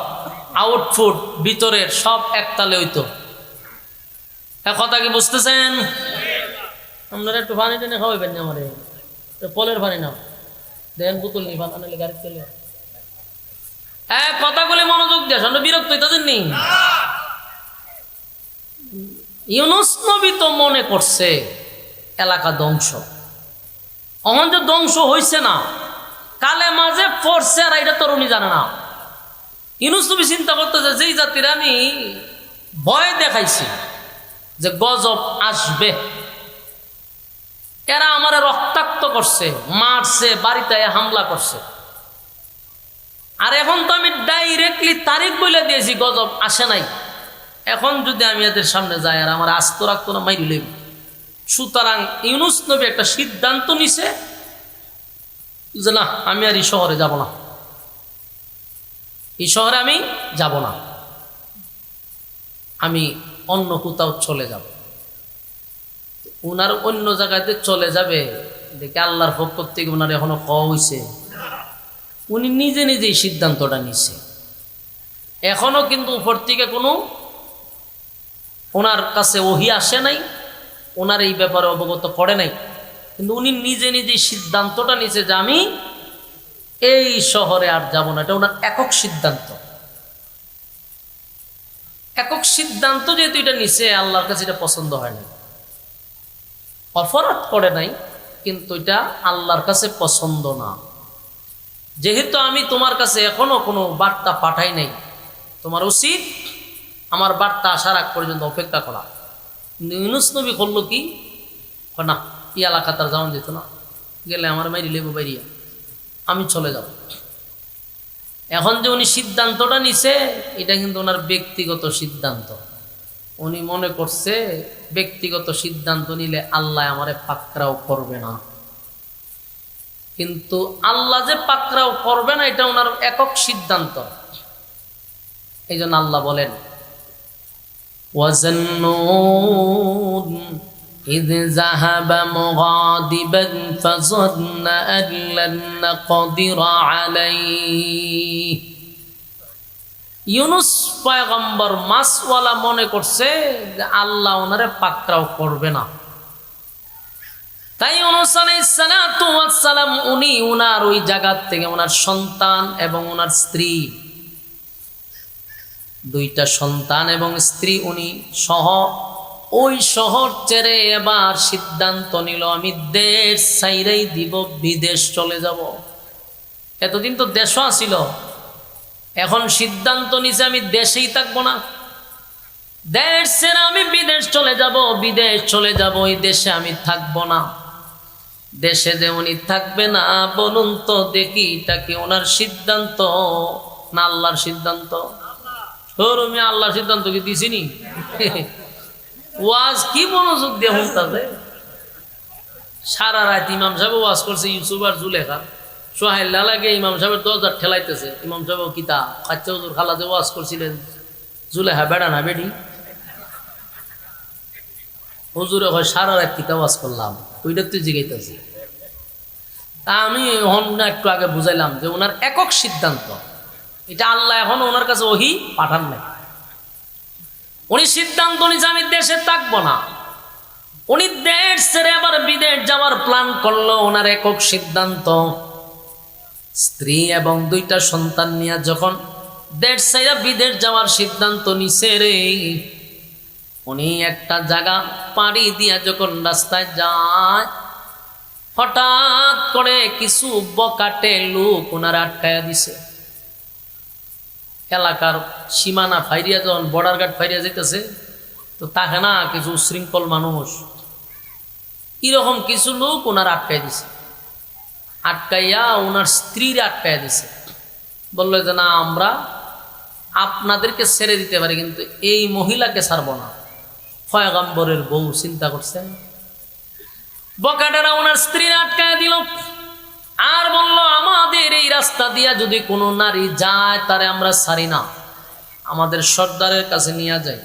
আউটফুট ভিতরের সব একতালে হইতো। কথা কি বুঝতেছেন? আপনারা একটু পানি টেনে খাওয়াইবেন না আমারে, পলের পানি নাও দেন, বোতল নি পানি আনলে গাড়ি চলে। কথাগুলি মনোযোগ দিয়ে, আমরা বিরক্ত হইতেছেন নি? ইউনূস নবী তো মনে করছে এলাকা ধ্বংস, অহন যে ধ্বংস হইছে না, কালে মাঝে পড়ছে আর এটা তরুণী জানে না। ইউনূস নবী চিন্তা করতেছে যেই জাতির আমি ভয় দেখাইছি যে গজব আসবে, এরা আমারে রক্তাক্ত করছে, মারছে, বাড়িতে হামলা করছে, আর এখন তো আমি ডাইরেক্টলি তারিখ বলে দিয়েছি গজব আসে নাই। এখন যদি আমি এদের সামনে যাই আর আমার আস্ত রাখতো না, মাইরি লইব। সুতরাং ইউনূস নবী একটা সিদ্ধান্ত নিছে যে না, আমি আর এই শহরে যাব না, এই শহরে আমি যাব না, আমি অন্য কোথাও চলে যাব। উনার অন্য জায়গাতে চলে যাবে দেখে আল্লাহর পক্ষ থেকে উনার এখনো খাওয়া হয়েছে, উনি নিজে নিজেই সিদ্ধান্তটা নিছে। এখনো কিন্তু উপর থেকে কোনো ওনার কাছে ওহী আসে নাই, ওনার এই ব্যাপারে অবগত করে নাই, কিন্তু উনি নিজে নিজেই সিদ্ধান্তটা নিছে যে আমি এই শহরে আর যাব না। এটা ওনার একক সিদ্ধান্ত। একক সিদ্ধান্ত যেহেতু এটা নিছে, আল্লাহর কাছে এটা পছন্দ হয় না, অপরাধ করে নাই, কিন্তু এটা আল্লাহর কাছে পছন্দ না। যেহেতু আমি তোমার কাছে এখনো কোনো বার্তা পাঠাই নাই, তোমার উচিত আমার বার্তা আসার আগ পর্যন্ত অপেক্ষা করা। কিন্তু ইউনূস নবী করলো কি, না এই এলাকা তার যাওয়া যেত না, গেলে আমার মাইরি লেবু বাইরিয়া, আমি চলে যাব। এখন যে উনি সিদ্ধান্তটা নিছে, এটা কিন্তু ওনার ব্যক্তিগত সিদ্ধান্ত। উনি মনে করছে ব্যক্তিগত সিদ্ধান্ত নিলে আল্লাহ আমারে পাকড়াও করবে না, কিন্তু আল্লাহ যে পাকড়াও করবে না এটা ওনার একক সিদ্ধান্ত। এই জন্য আল্লাহ বলেন وَظَنُّونَ إِذْ ذَهَبَ مُغَاضِبًا فَظَنَّ أَن لَّن نَّقْدِرَ عَلَيْهِ। ইউনূস পয়গম্বর মাছওয়ালা মনে করছে যে আল্লাহ ওনারে পাকড়াও করবে না, তাই ইউনূস আলাইহিস সালাতু ওয়াস সালাম উনি ওনার ওই জায়গা থেকে ওনার সন্তান এবং ওনার স্ত্রী, দুইটা সন্তান এবং স্ত্রী উনি সহ ওই শহর ছেড়ে এবার সিদ্ধান্ত নিল আমি দেশ ছাইরাই দিব, বিদেশ চলে যাব। এতদিন তো দেশও আসিল, এখন সিদ্ধান্ত নিছে আমি দেশেই থাকবো না, দেশ ছেড়ে আমি বিদেশ চলে যাব, বিদেশ চলে যাব, ওই দেশে আমি থাকবো না। দেশে যে উনি থাকবে না, বলুন তো দেখি এটা কি ওনার সিদ্ধান্ত না আল্লাহর সিদ্ধান্ত? আমি আল্লাহর সিদ্ধান্ত কি দিছিনি? ওয়াজ কি মনোযোগ দিয়ে শুনতাছে, সারা রাত ইমাম সাহেব ওয়াজ করছে, ইউসুফ আর জুলেখা সোহাইল লাগে ইমাম সাহেবের দরজা ঠেলাইতেছে। ইমাম সাহেব কিতা কাচ্চা হুজুর খালাতে ওয়াজ করছিলেন, জুলেখা বেড়া না বেডি, হুজুরে হয় সারা রাত কিতা ওয়াজ করলাম, ওইটা তুই জিগাইতেছি। তা আমি একটু আগে বুঝাইলাম যে ওনার একক সিদ্ধান্ত, এটা আল্লাহ এখন ওনার কাছে ওহী পাঠান নাই। উনি সিদ্ধান্ত নিয়েছে আমি দেশে থাকবো না, উনি দেশ ছেড়ে আবার বিদেশ যাওয়ার প্ল্যান করলো, ওনার একক সিদ্ধান্ত। স্ত্রী এবং দুইটা সন্তান নিয়ে যখন দেশ ছাইরা বিদেশ যাওয়ার সিদ্ধান্ত নিছে রে। উনি একটা জায়গা পাড়ি দিয়া যখন রাস্তায় যায়, হঠাৎ করে কিছু বকাটে লোক ওনার আটকায়া দিছে। এলাকার সীমানা ফাইরিয়া যখন বর্ডার গার্ড ফাইরিয়া যেতেছে, তো তাকে না কিছু শৃঙ্খল মানুষ এরকম কিছু লোক ওনার আটকাই দিছে। আটকাইয়া ওনার স্ত্রীর আটকাইয়া দিছে। বললো যে না, আমরা আপনাদেরকে ছেড়ে দিতে পারি, কিন্তু এই মহিলাকে ছাড়বো না। পয়গম্বরের বউ, চিন্তা করছেন। বকাটেরা ওনার স্ত্রীর আটকাইয়া দিল আর বলল, আমাদের এই রাস্তা দিয়া যদি কোনো নারী যায় তারে আমরা ছাড়ি না, আমাদের সর্দারের কাছে নিয়ে যাই।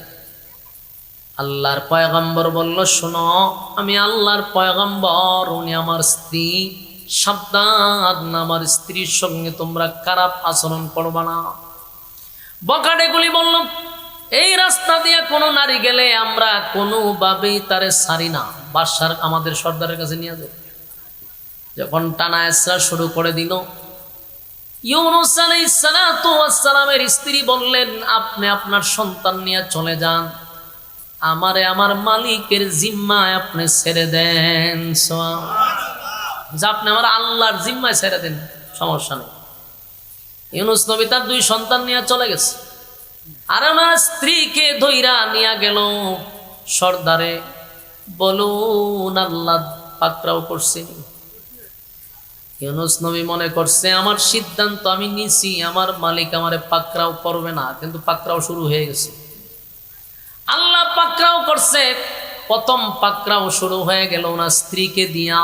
আল্লাহর পয়গম্বর বলল, শোনো, আমি আল্লাহর পয়গম্বর, উনি আমার স্ত্রী, সাবধান, আমার স্ত্রীর সঙ্গে তোমরা খারাপ আচরণ করবা না। বকাটেগুলি বলল, এই রাস্তা দিয়ে কোনো নারী গেলে আমরা কোনোভাবেই তারে ছাড়ি না, বাদশার আমাদের সর্দারের কাছে নিয়ে যাই। যখন টানা এসরা শুরু করে দিল, ইউনূস আলাইহিস সালাতু ওয়াস সালামের স্ত্রী বললেন, আপনি আপনার সন্তান নিয়ে চলে যান, আমারে আমার মালিকের জিম্মায় আপনি ছেড়ে দেন। যে আপনি আমার আল্লাহর জিম্মায় ছেড়ে দেন, সমস্যা নেই। ইউনূস নবী তার 2 সন্তান নিয়ে চলে গেছে, আর ওনার স্ত্রীকে ধইরা নিয়ে গেল সর্দারে। বলুন, আল্লাহ পাকড়াও করছে। ইউনূস নবী মনে করছে, আমার সিদ্ধান্ত আমি নিছি, আমার মালিক আমারে পাকড়াও করবে না, কিন্তু পাকড়াও শুরু হয়ে গেছে। আল্লাহ পাকড়াও করছে। প্রথম পাকড়াও শুরু হয়ে গেল ওনার স্ত্রীকে দিয়া।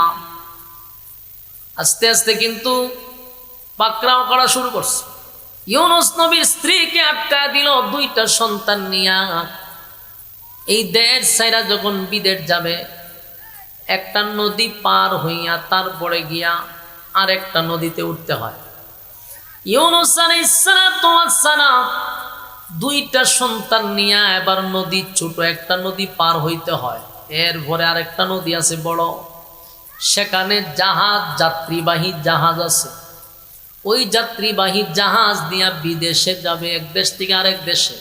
আস্তে আস্তে কিন্তু পাকড়াও করা শুরু করছে। ইউনূস নবীর স্ত্রীকে আটকা দিল 2টা সন্তান নিয়া। এই দেশ ছাইরা যখন বিদেশ যাবে, একটা নদী পার হইয়া তারপরে গিয়া আরেকটা নদীতে উঠতে হয়। ইউনূস আলাইহিস সালাম 2টা সন্তান নিয়ে এবার নদী, ছোট একটা নদী পার হইতে হয়। এরপরে আরেকটা নদী আছে বড়, সেখানে জাহাজ, যাত্রীবাহী জাহাজ আছে। ওই যাত্রীবাহী জাহাজ দিয়া বিদেশে যাবে, এক দেশ থেকে আরেক দেশে।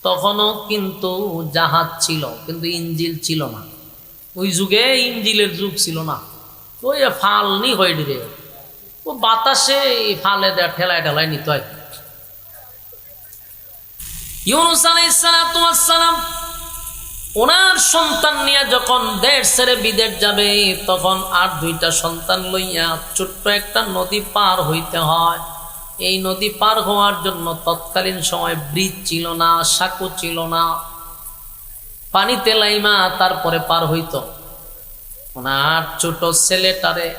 তখনও কিন্তু জাহাজ ছিল, কিন্তু ইঞ্জিল ছিল না। ওই যুগে ইঞ্জিলের যুগ ছিল না। ওই ফাল নি হয়ে রে, ও বাতাসে ফালে দেয়, ঠেলায় ঠেলায় নিতে হয়। ইউনূস আলাইহিস সালাম ওনার সন্তান নিয়ে যখন দেশ ছেড়ে বিদেশ যাবে, তখন আর 2টা সন্তান লইয়া ছোট্ট একটা নদী পার হইতে হয়। এই নদী পার হওয়ার জন্য তৎকালীন সময় ব্রিজ ছিল না, সাঁকো ছিল না, পানিতে লাইমা তারপরে পার হইত। ওনার ছোট ছেলেটারে,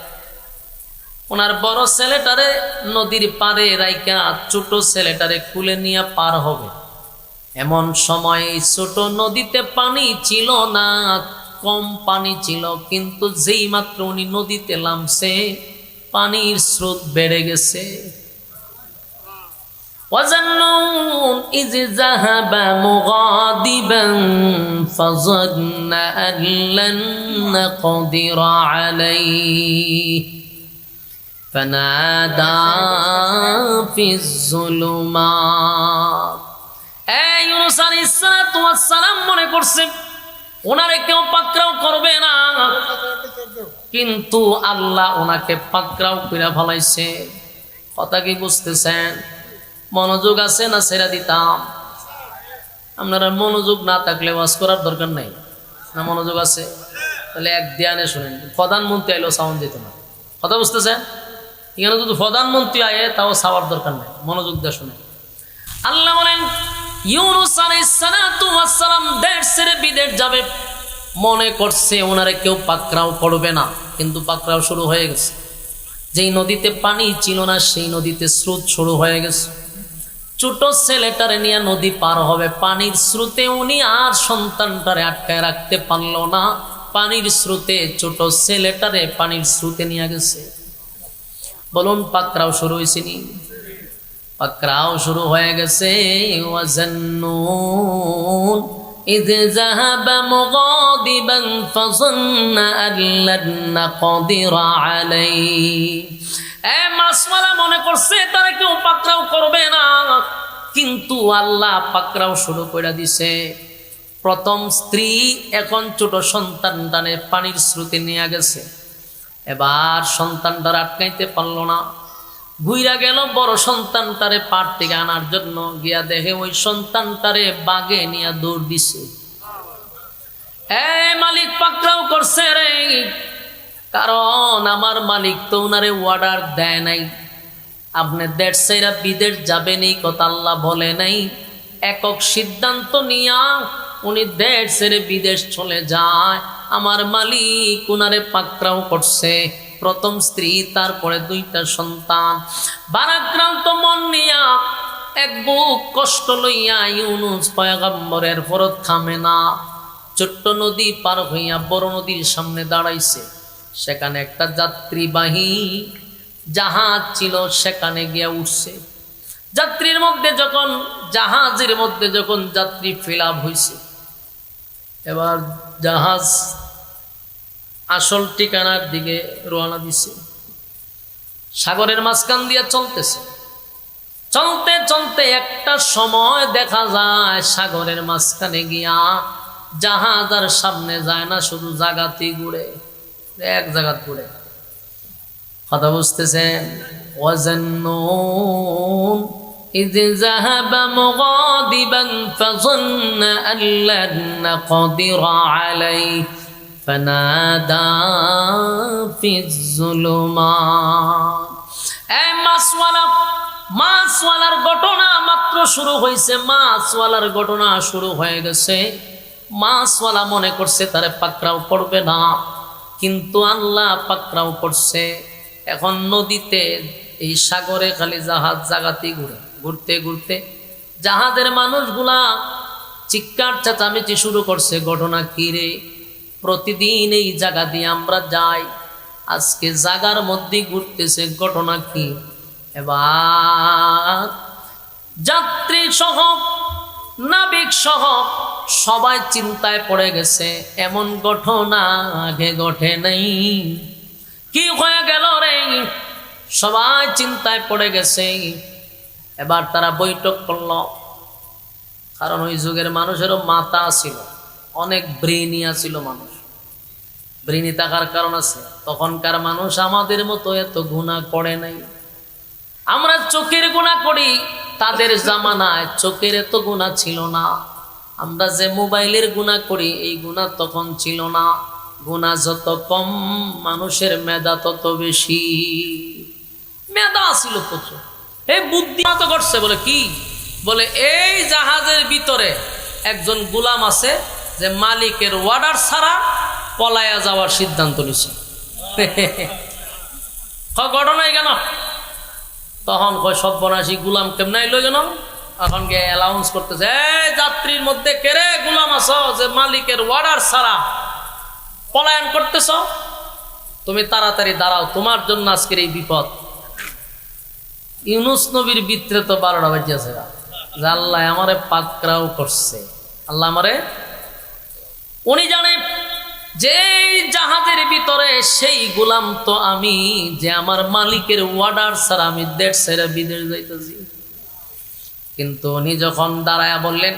ওনার বড় ছেলেটারে নদীর পারে রাইকা ছোট ছেলেটারে কুলে নিয়ে পার হবে। এমন সময় ছোট নদীতে পানি ছিল না, কম পানি ছিল, কিন্তু যেই মাত্র উনি নদীতে নামছে, পানির স্রোত বেড়ে গেছে। وَظَنُّونَ إِذْ ذَهَبَ مُغَاضِبًا فَظَنَّ أَن لَّن نَّقْدِرَ عَلَيْهِ فَنَادَى فِي الظُّلُمَاتِ। ইউনূস আলাইহিস সালাম মনে করছে ওনারে কেউ পাকড়াও করবে না, কিন্তু আল্লাহ ওনাকে পাকড়াও কইরা ফলাইছে। কথা কি বুঝতেছেন? মনোযোগ আছে না ছেড়ে দিতাম? আপনারা মনোযোগ না থাকলে ওয়াজ করার দরকার নাই, না মনোযোগ আছে? তাহলে এক ধ্যানে শুনেন। প্রধানমন্ত্রী আইলেও সাউন্ড দিত না। কথা বুঝতেছেন? এখানে যদি প্রধানমন্ত্রী আয়ে তাও সাওয়ার দরকার নাই, মনোযোগ দিয়ে শুনেন। আল্লাহ বলেন, ইউনূস আলাইহিস সালাম দেশ ছেড়ে বিদেশ যাবে, মনে করছে ওনারে কেউ পাকড়াও করবে না, কিন্তু পাকড়াও শুরু হয়ে গেছে। যেই নদীতে পানি ছিল না, সেই নদীতে স্রোত শুরু হয়ে গেছে। ছোট ছেলেটারে নিয়ে নদী পার হবে, পানির স্রোতে উনি আর সন্তানটারে আটকায় রাখতে পারল না। পানির স্রোতে ছোট ছেলেটারে পানির স্রোতে নিয়ে গেছে। বলুন, পাকড়াও শুরু হয়েছে নি? পাকড়াও শুরু হয়ে গেছে। ওয়াজান্নুন ইয যাহাবা মুগাদিবান ফাযান্না আন লান নাকদিরা আলাইহি। মাছওয়ালা মনে করছে তারা কেউ পাকড়াও করবে না, কিন্তু আল্লাহ পাকড়াও শুরু করে দিছে। প্রথম স্ত্রী এখন ছোট সন্তানটানে পানির স্রোতে নিয়ে গেছে। এবার সন্তানটার আটকাইতে পারলো না, ঘুইরা গেল বড় সন্তানটারে পাড় থেকে আনার জন্য। গিয়া দেখে ওই সন্তানটারে বাগে নিয়ে দৌড় দিছে। মালিক পাকড়াও করছে রে, কারণ আমার মালিক তো উনারে অর্ডার দেয় নাই। আপনি দেশ ছেড়ে বিদেশ যাবেন এই কথা আল্লাহ বলে নাই। একক সিদ্ধান্ত নিয়া উনি দেশ ছেড়ে বিদেশ চলে যায়। আমার মালিক উনারে পাকড়াও করছে। প্রথম স্ত্রী, তারপরে দুইটা সন্তান। ভারাক্রান্ত মন নিয়া এক বুক কষ্ট লইয়া ইউনুস পয়গম্বরের ফরত থামে না। ছোট্ট নদী পার হইয়া বড় নদীর সামনে দাঁড়াইছে। সেখানে একটা যাত্রীবাহী জাহাজ ছিল, সেখানে গিয়া উঠছে। যাত্রীর মধ্যে যখন জাহাজের মধ্যে যখন যাত্রী ফিল আপ হয়েছে, এবার জাহাজ আসল ঠিকানার দিকে রওনা দিছে। সাগরের মাঝখান দিয়ে চলতেছে। চলতে চলতে একটা সময় দেখা যায় সাগরের মাঝখানে গিয়া জাহাজ আর সামনে যায় না, শুধু জায়গাতেই ঘুরে, এক জায়গা ঘুরে। কথা বুঝতেছেন? ওয়াজান্নুন إذ ذهب مغاضبا فظن أن لن نقدر عليه فنادى في الظلمات। মাছওয়ালার ঘটনা মাত্র শুরু হয়েছে, মাছওয়ালার ঘটনা শুরু হয়ে গেছে। মাছওয়ালা মনে করছে তারে পাকড়াও করবে না, কিন্তু আল্লাহ পাকড়াও করছে। এখন নদীতে এই সাগরে খালি জাহাজ জাগাতেই ঘুরে। ঘুরতে ঘুরতে জাহাজের মানুষগুলা চিৎকার চেঁচামেচি শুরু করছে, ঘটনা কি রে? প্রতিদিন এই জায়গা দিয়ে আমরা যাই, আজকে জায়গার মধ্যে ঘুরতেছে, ঘটনা কি? এবার যাত্রী সহ নাবিক সহ সবাই চিন্তায় পড়ে গেছে। এমন ঘটনা আগে ঘটে নাই, কি হয়ে গেল রে? সবাই চিন্তায় পড়ে গেছে। এবার তারা বৈঠক করল, কারণ ওই যুগের মানুষেরও মাথা ছিল, অনেক ব্রেনিয়া ছিল মানুষ। ব্রেনি থাকার কারণ আছে, তখনকার মানুষ আমাদের মতো এত গুনাহ করে নাই। আমরা চোখের গুনাহ করি, তাদের জামানায় চোখের এত গুনাহ ছিল না। আমরা যে মোবাইলের গুনাহ করি, এই গুনাহ তখন ছিল না। গুনাহ যত কম, মানুষের মেধা তত বেশি। মেধা ছিল প্রচুর। এই বুদ্ধি মতো করছে। বলে কি? বলে এই জাহাজের ভিতরে একজন গোলাম আছে যে মালিকের অর্ডার ছাড়া পলায়া যাওয়ার সিদ্ধান্ত নিছে। ঘটনাই কেন? তখন কয় সর্বনাশী, গোলাম কেমন এলো যেন? এখন গিয়ে অ্যালাউন্স করতেছে, এই যাত্রীর মধ্যে কেরে গোলাম আছো যে মালিকের অর্ডার ছাড়া পলায়ন করতেছ? তুমি তাড়াতাড়ি দাঁড়াও, তোমার জন্য আজকের এই বিপদ। ইউনুস নবীর ভিতরে তো 12টা বাজিয়েছে যে আল্লাহ আমারে পাকড়াও করছে। আল্লাহ আমারে, উনি জানে যে জাহাজের ভিতরে সেই গোলাম তো আমি, যে আমার মালিকের অর্ডার ছাড়া আমি দেশ ছেড়ে বিদেশ যাইতেছি। কিন্তু উনি যখন দাঁড়ায়া বললেন,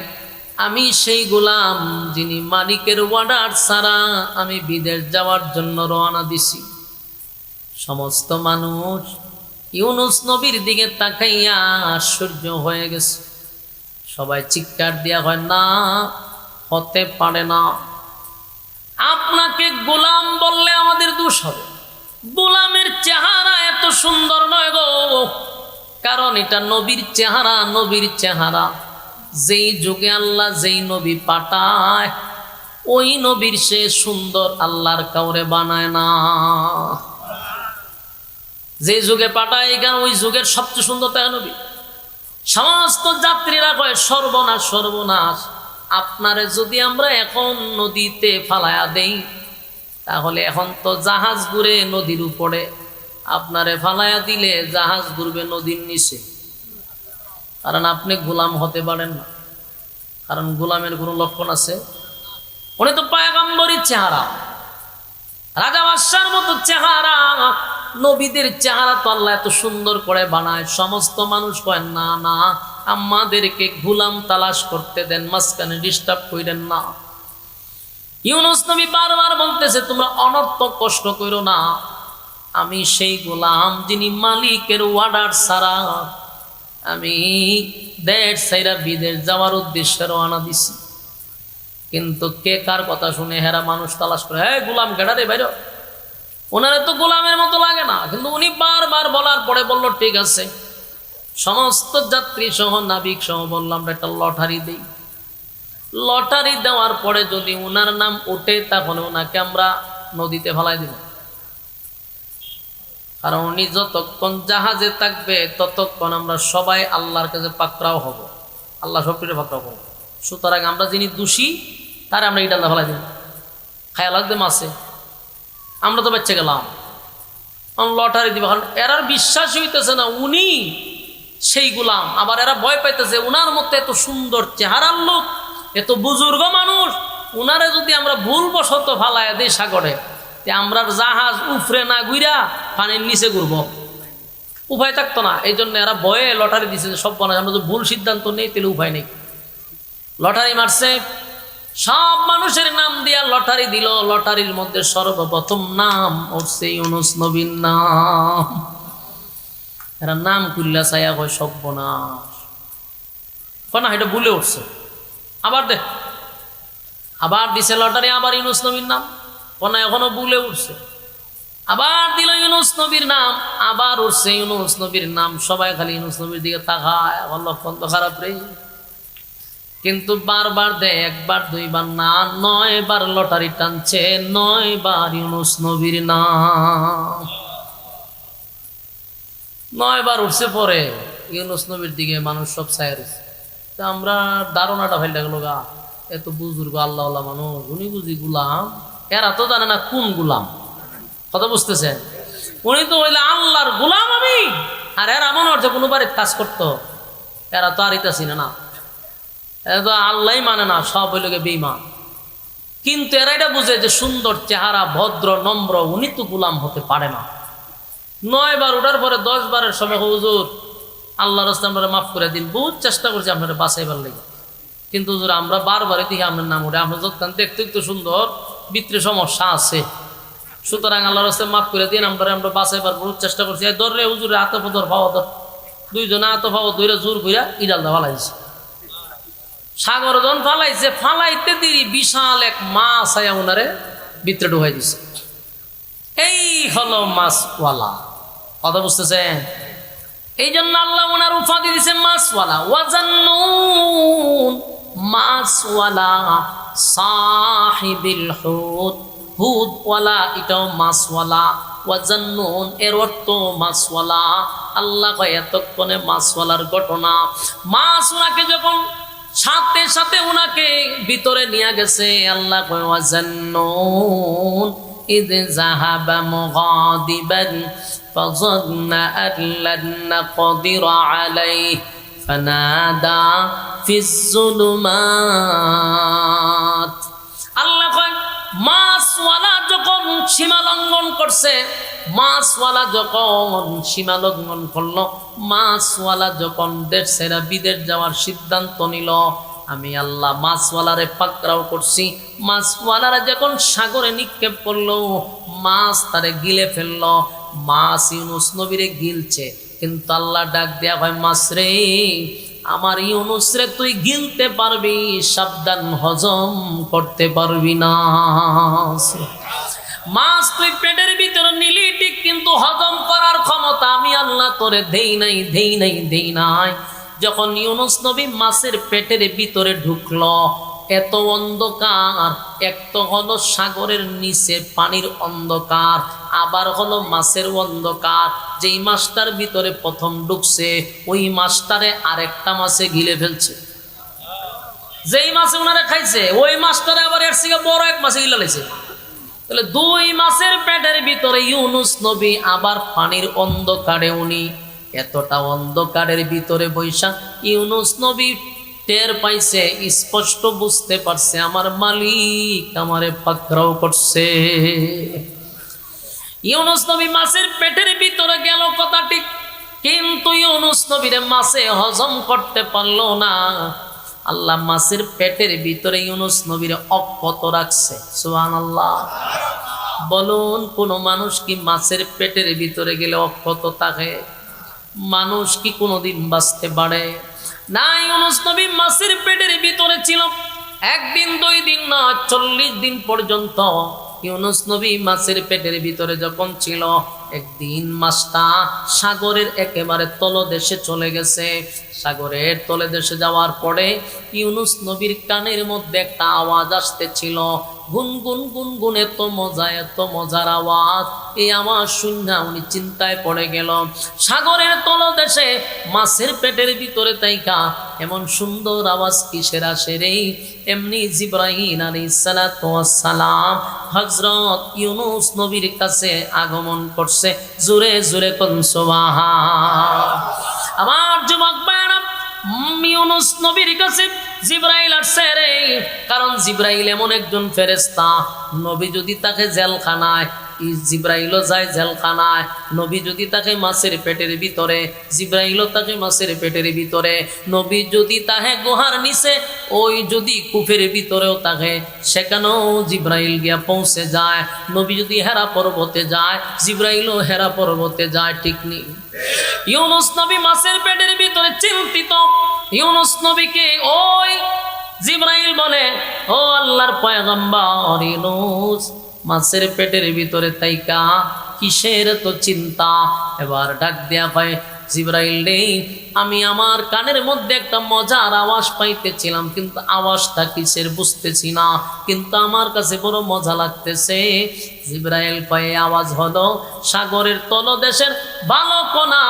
আমি সেই গোলাম যিনি মালিকের অর্ডার ছাড়া আমি বিদেশ যাওয়ার জন্য রওনা দিছি। সমস্ত মানুষ ইউনুস নবীর দিকে তাকাইয়া আশ্চর্য হয়ে গেছে। সবাই চিৎকার দিয়া হয়, না, হতে পারে না। আপনাকে গোলাম বললে আমাদের দোষ হবে। গোলামের চেহারা এত সুন্দর নয় গো, কারণ এটা নবীর চেহারা। নবীর চেহারা যেই যুগে আল্লাহ যেই নবী পাঠায়, ওই নবীর সে সুন্দর আল্লাহর কাউরে বানায় না। যে যুগে পাঠায় এখানে ওই যুগের সবচেয়ে সুন্দর তাই নবী। সমস্ত যাত্রীরা কয়, সর্বনাশ সর্বনাশ, আপনারে যদি আমরা এখন নদীতে ফালায়া দেই, তাহলে এখন তো জাহাজ ঘুরে নদীর উপরে, আপনারে ফালায়া দিলে জাহাজ ঘুরবে নদীর নিচে। কারণ আপনি গোলাম হতে পারেন না, কারণ গোলামের কোনো লক্ষণ আছে? উনি তো পয়গম্বরী চেহারা, রাজা বাদশার মতো চেহারা, নবীদের চেহারা তো আল্লাহ এত সুন্দর করে বানায়, সমস্ত মানুষ কয় না না আমাদেরকে গোলাম তালাশ করতে দেন, মাঝখানে ডিস্টার্ব করেন না। ইউনুস নবী বারবার বলতেছে তোমরা অনর্থক কষ্ট করো না, আমি সেই গোলাম যিনি মালিকের অর্ডার ছাড়া আমি দেশ ছাইরা বিদেশ যাওয়ার উদ্দেশ্যে রওনা দিছি। কিন্তু কে কার কথা শুনে হেরা মানুষ তালাশ করে, হ্যাঁ গোলাম কেডা রে বাইর, ওনারে তো গোলামের মতো লাগে না। কিন্তু উনি বারবার বলার পরে বলল ঠিক আছে, সমস্ত যাত্রী সহ নাবিক সহ বললাম একটা লটারি দেই, লটারি দেওয়ার পরে যদি উনার নাম ওঠে তাহলে ওনাকে আমরা নদীতে ফেলাই দিব, কারণ উনি যতক্ষণ জাহাজে থাকবে ততক্ষণ আমরা সবাই আল্লাহর কাছে পাকড়াও হব, আল্লাহ সবকিছু পাকড়াও হব। সুতরাং আমরা যিনি দোষী তারে আমরা ইডাল্লা ফেলাই দিব, খায়া লাগবে মাসে, আমরা তো বেঁচে গেলাম। লটারি দিব, কারণ এরা বিশ্বাস হইতেছে না উনি সেই গোলাম, আবার এরা ভয় পাইতেছে উনার মতো এত সুন্দর চেহারার লোক, এত বুজুর্গ মানুষ, উনারে যদি আমরা ভুলবশত ফালাইয়া দিই সাগরে, আমরা জাহাজ উফরে না ঘুরা পানির নিচে ঘুরবো, উপায় থাকতো না। এই জন্য এরা ভয়ে লটারি দিছে, সব বানায় আমরা যদি ভুল সিদ্ধান্ত নেই তাহলে উপায় নেই। লটারি মারছে, সব মানুষের নাম দিয়া লটারি দিল, লটারির মধ্যে সর্বপ্রথম নাম উঠছে ইউনুস নবীর নাম। এরা নাম কুল্লা চাইয়া কয় সর্বনাশ, না এটা ভুলে উঠছে, আবার দেখ আবার দিছে লটারি, আবার ইউনুস নবীর নাম, না এখনো ভুলে উঠছে, আবার দিল ইউনুস নবীর নাম, আবার উঠছে ইউনুস নবীর নাম। সবাই খালি ইউনুস নবীর দিকে তাকায়, আমার লক্ষণ তো খারাপ রে। কিন্তু বারবার দেয়, একবার দুইবার না, 9 বার লটারি টানছে, 9 বার ইউনুস নবীর নাম, 9 বার উঠছে। পরে ইউনুস নবীর দিকে মানুষ সব চায় রয়েছে। তা আমরা ধারণাটা ফেলতে গেল গা, এত বুজুর্গ আল্লাহ আল্লাহ মানুষ, উনি বুঝি গুলাম, এরা তো জানে না কোন গুলাম, কথা বুঝতেছেন? উনি তো হইলে আল্লাহর গুলাম আমি, আর এরা মনে হচ্ছে কোনো বাড়ির কাজ করতো, এরা তো আর ইতা চিনে না, এরা তো আল্লাহ মানে না, সব হইল বেঈমান। কিন্তু এরা এটা বুঝে যে সুন্দর চেহারা, ভদ্র নম্র, উনি তো গুলাম হতে পারে না। 9 বার ওঠার পরে 10 বারের সময় হুজুর আল্লাহ রাস্তা আমরা মাফ করে দিন, বহুত চেষ্টা করছি আপনারা বাঁচাইবার লেগে, কিন্তু হুজুর আমরা বারবারই দেখি আপনার নাম ওঠে, আমরা যতক্ষণ দেখতে একটু সুন্দর, ভিতরে সমস্যা আছে, সুতরাং আল্লাহ রাস্তায় মাফ করে দিন, আমরা বাঁচাইবার বহুত চেষ্টা করছি। ধর রে হুজুরে হাতে ধর পাওয়া ধর, দুইজনে হাতে পাওয়া ধরে জোর কইরা ইডালদা ফালাইছে। সাগর জন ফালাইছে, ফালাইতে দিই বিশাল এক মাছ আয়া উনারে ভিতরে ঢুকাই দিছে। এই হলো মাছওয়ালা, কথা বুঝতেছেন? এই জন্য আল্লাহ ওনার উপাধি দিছে মাছওয়ালা। ওয়াজান্নুন মাছওয়ালা, সাহিবিল হুদ, হুদওয়ালা এটাও মাছওয়ালা। ওয়াজান্নুন এর অর্থ মাছওয়ালা। আল্লাহ কয় এতক্ষণে মাছওয়ালার ঘটনা, মাছ ওনাকে যখন সাথে সাথে ওনাকে ভিতরে নিয়ে গেছে, আল্লাহ কয় ওয়াজান্নুন إذ ذهب مغاضبا فظن أن لن نقدر عليه فنادى في الظلمات। আল্লাহ কয় মাছওয়ালা যখন সীমা লঙ্ঘন করছে, মাছওয়ালা যখন সীমা লঙ্ঘন করলো, মাছওয়ালা যখন দেশ ছেড়ে বিদেশ যাওয়ার সিদ্ধান্ত নিল, আমি আল্লাহ মাছওয়ালারে পাকড়াও করছি। মাছওয়ালারা যখন সাগরে নিক্ষেপ করলো, মাছ তারে গিলে ফেললো, মাছ ইউনুস নবীরে গিলছে। কিন্তু আল্লাহ ডাক দেয়া হয়, মাছ রে আমার ইউনুস রে তুই গিলতে পারবি, সাবধান হজম করতে পারবি না। মাছ তুই পেটের ভিতরে নিলি ঠিক, কিন্তু হজম করার ক্ষমতা আমি আল্লাহ তোরে দেই নাই। যখন ইউনুস নবী মাছের পেটের ভিতরে ঢুকলো, এত অন্ধকার, এক তো হলো সাগরের নিচে পানির অন্ধকার, আবার হলো মাছের অন্ধকার। যেই মাছটার ভিতরে প্রথম ঢুকছে ওই মাছটারে আরেকটা মাছে গিলে ফেলছে। যেই মাছে ওনারা খাইছে ওই মাছটারে আবার এর থেকে বড় এক মাছে গিলে ফেলছে। তাহলে 2 মাছের পেটের ভিতরে ইউনুস নবী, আবার পানির অন্ধকারে উনি। এতটা অন্ধকারের ভিতরে বৈশা ইউনুস নবী টের পাইছে, স্পষ্ট বুঝতে পারছে আমার মালিক আমারে পাকড়াও করছে। ইউনুস নবী মাছের পেটের ভিতরে গেল, কথা ঠিক, কিন্তু ইউনুস নবীরে মাছে হজম করতে পারলো না। আল্লাহ মাছের পেটের ভিতরে ইউনুস নবীরে অক্ষত রাখছে। সুবহানাল্লাহ। বলুন, কোন মানুষ কি মাছের পেটের ভিতরে গেলে অক্ষত থাকে? মানুষ কি কোনোদিন বাঁচতে পারে? না, ইউনুস নবী মাছের পেটের ভিতরে ছিল একদিন, 2 দিন না, 40 দিন পর্যন্ত। ইউনুস নবী মাছের পেটের ভিতরে যখন ছিল, একদিন মাছটা সাগরের একেবারে তলদেশে চলে গেছে। সাগরের তলদেশে যাওয়ার পরে ইউনুস নবীর কানের মধ্যে একটা আওয়াজ আসতেছিল, গুনগুন গুনগুন, এত মজা, এত মজার আওয়াজ। এই আওয়াজ শুনে উনি চিন্তায় পড়ে গেল। সাগরের তলদেশে মাছের পেটের ভিতরে তাইকা এমন সুন্দর আওয়াজ কিসের আসে রে? এমনি জিবরাইল আলাইহিস সালাতু ওয়াস সালাম হযরত ইউনুস নবীর কাছে আগমন করছে। জোরে জোরে কোন সুবহান। আমার যুবক ভাইরা, ইউনুস নবীর কাছে জিবরাইল আসছে রে, কারণ জিবরাইল এমন একজন ফেরেশতা, নবী যদি তাকে জেলখানায়, জিবরাইলও যায় জেলখানায়। নবী যদি তাকে মাছের পেটের ভিতরে, জিবরাইলও তাকে মাছের পেটের ভিতরে। নবী যদি তাকে গুহার নিচে, ওই যদি কূপের ভিতরেও তাকে, সেখানেও জিবরাইল গিয়া পৌঁছে যায়। নবী যদি হেরা পর্বতে যায়, জিবরাইলও হেরা পর্বতে যায়। ঠিক নেই? ইউনুস নবী মাছের পেটের ভিতরে চিন্তিত। ইউনুস নবীকে ওই জিবরাইল বলে, ও আল্লাহর পয়গম্বর ইউনুস, মাছের পেটের ভিতরে তাইকা কিসের তো চিন্তা? এবার ডাক দেয়া পায়, জিবরাইল রে, আমি আমার কানের মধ্যে একটা মজার আওয়াজ পাইতেছিলাম, কিন্তু আওয়াজটা কিসের বুঝতেছি না, কিন্তু আমার কাছে বড় মজা লাগতেছে। জিবরাইল পায়ে আওয়াজ হলো সাগরের তলদেশের বালকোনা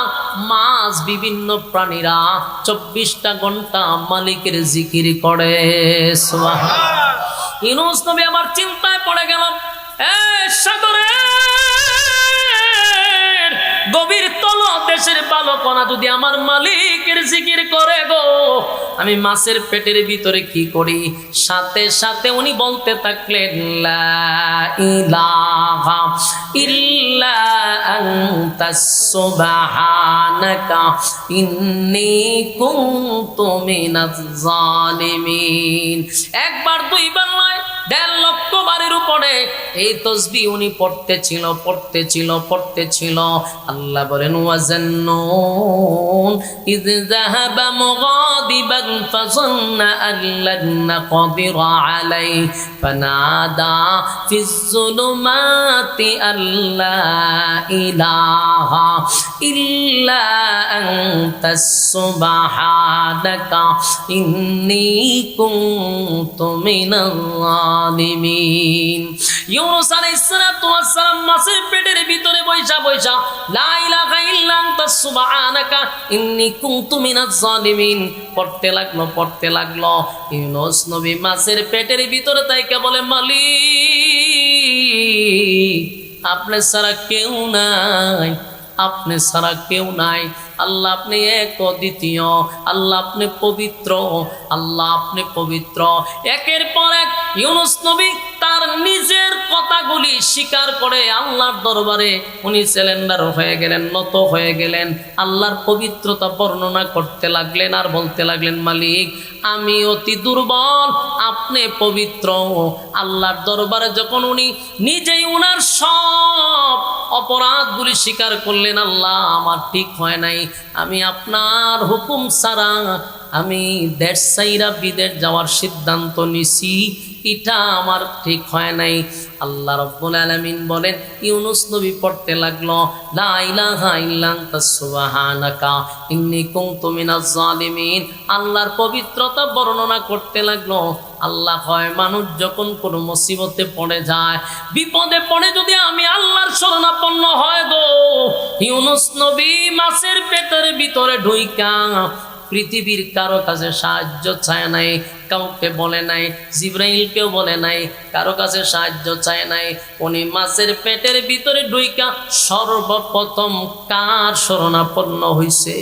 মাছ, বিভিন্ন প্রাণীরা 24টা ঘন্টা মালিকের জিকির করে। সুবহানাল্লাহ। ইউনুস নবী আবার চিন্তায় পড়ে গেল, সাগরের গভীর তলদেশের বালকোনা যদি আমার মালিকের জিকির করে গো, আমি মাছের পেটের ভিতরে কি করি? সাথে সাথে উনি বলতে থাকলেন, লা ইলাহা ইল্লা আনতাস সুবহানাকা ইন্নী কুনতু মিনাজ জালিমিন। একবার, 2বার নয়, 1.5 লক্ষ বারের উপরে এই তসবিহ উনি পড়তেছিল। আল্লাহ বলেন, ওয়াজান্নুন ইয যাহাবা মুগাদিবান ফাযান্না আল্লান নাকদিরা আলাইহি ফানাদা ফিজ যুলুমাতি আল্লা ইলাহা ইল্লা আনতাস সুবহানাকা ইন্নী কুনতু মিনাল জালিমিন। ইউনুস আলাইহিস সালাতু ওয়াস সালাম মাছের পেটের ভিতরে বৈশা লা ইলাহা ইল্লা আনতাস সুবহানাকা ইন্নী কুনতু মিনাজ জালিমিন পড়তে লাগলো। ইউনুস নবী মাছের পেটের ভিতরে তাইকে বলে, মালিক, আপনি ছাড়া কেউ নাই, আপনি ছাড়া কেউ নাই। আল্লাহ আপনি এক অদ্বিতীয়, আল্লাহ আপনি পবিত্র, আল্লাহ আপনি পবিত্র। একের পর এক ইউনুস নবী তার নিজের কথাগুলি স্বীকার করে আল্লাহর দরবারে উনি সিলিন্ডার হয়ে গেলেন, নত হয়ে গেলেন, আল্লাহর পবিত্রতা বর্ণনা করতে লাগলেন আর বলতে লাগলেন, মালিক আমি অতি দুর্বল, আপনি পবিত্র। আল্লাহর দরবারে যখন উনি নিজেই উনার সব অপরাধগুলি স্বীকার করলেন, আল্লাহ আমার ঠিক হয় নাই, আমি আপনার হুকুম ছাড়া আমি দেশ ছাইরা বিদেশ যাওয়ার সিদ্ধান্ত নিছি, এটা আমার ঠিক হয় নাই। আল্লাহ রাব্বুল আলামিন বলেন, ইউনুস নবী পড়তে লাগলো, লা ইলাহা ইল্লা আনতা সুবহানাকা ইন্নী কুনতু মিনাজ জালিমিন। আল্লাহর পবিত্রতা বর্ণনা করতে লাগলো। আল্লাহ হয়, মানুষ যখন কোনো মুসিবতে পড়ে যায়, বিপদে পড়ে, যদি আমি আল্লাহর শরণাপন্ন হয় গো, ইউনুস নবী মাছের পেটের ভিতরে ঢুইকা পৃথিবীর কারো কাছে সাহায্য চায় নাই, কাউকে বলে নাই, জিব্রাইলকেও বলে নাই, কারো কাছে সাহায্য চায় নাই। উনি মাছের পেটের ভিতরে ঢুইকা সর্বপ্রথম কার শরণাপন্ন হইছে?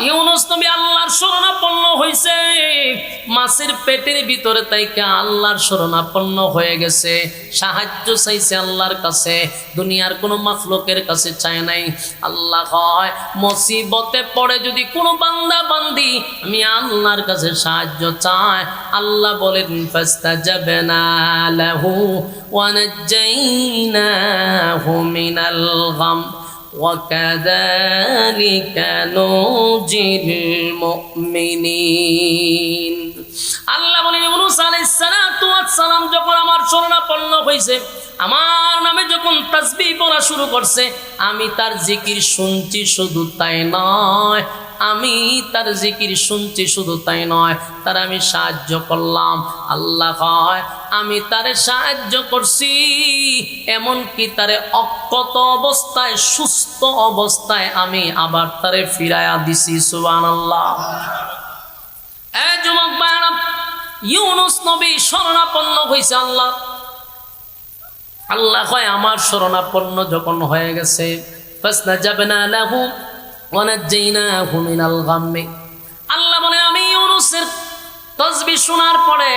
ইউনুস নবী আল্লাহর শরণাপন্ন হইছে। মাছের পেটের ভিতরে তাইকা আল্লাহর শরণাপন্ন হয়ে গেছে, সাহায্য চাইছে আল্লাহর কাছে, দুনিয়ার কোনো মাখলুকের কাছে চায় নাই। আল্লাহ কয় মুসিবতে পড়ে যদি কোনো বান্দা বান্দি আমি আল্লাহর কাছে সাহায্য চায়, আল্লাহ বলেন ফাস্তাজাবনা লাহু ওয়া নাজ্জাইনাহু মিনাল গাম وَكَذَلِكَ نُنْجِي الْمُؤْمِنِينَ। আল্লাহ বলেন ইউনূস আলাইহিস সালাতু ওয়াস সালাম যখন আমার শরণাপন্ন হইছে, আমার নামে যখন তাসবিহ পড়া শুরু করছে, আমি তার জিকির শুনছি, শুধু তাই নয়, আমি তার জিকির শুনছি, শুধু তাই নয়, তার আমি সাহায্য করলাম। আল্লাহ কয় আমি তারে সাহায্য করছি, এমনকি তারে অক্ষত অবস্থায়, সুস্থ অবস্থায় আমি আবার তারে ফিরাইয়া দিছি। সুবহানাল্লাহ। এ যুবক ভাইরা, ইউনূস নবী শরণাপন্ন হইছে আল্লাহ। আল্লাহ কয় আমার শরণাপন্ন যখন হয়ে গেছে, ফাসতাজাবনা লাহু ওয়া নাজ্জাইনাহু মিনাল গাম্মি। আল্লাহ বলে আমি ইউনূসের তাসবিহ শোনার পরে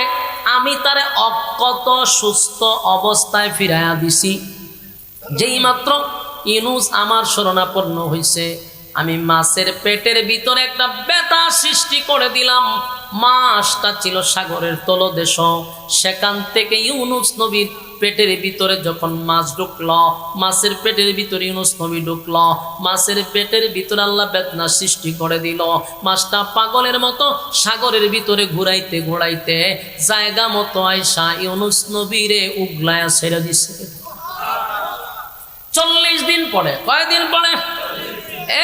আমি তারে অক্ষত সুস্থ অবস্থায় ফিরাইয়া দিছি। যেই মাত্র ইউনূস আমার শরণাপন্ন হইছে, আমি মাছের পেটের ভিতরে একটা ব্যথা সৃষ্টি করে দিলাম। মাছটা ছিল সাগরের তলদেশ, সেখান থেকে ইউনূস নবীর পেটের ভিতরে যখন মাছ ঢুকলো, মাছের পেটের ভিতরে ইউনূস নবী ঢুকলো, মাছের পেটের ভিতরে আল্লাহ বেদনা সৃষ্টি করে দিল। মাছটা পাগলের মতো সাগরের ভিতরে ঘুরাইতে ঘুরাইতে জায়গা মতো আইসা ইউনূস নবীরে উগলায়া ছেড়ে দিছে। 40 দিন পরে, কয়দিন পরে?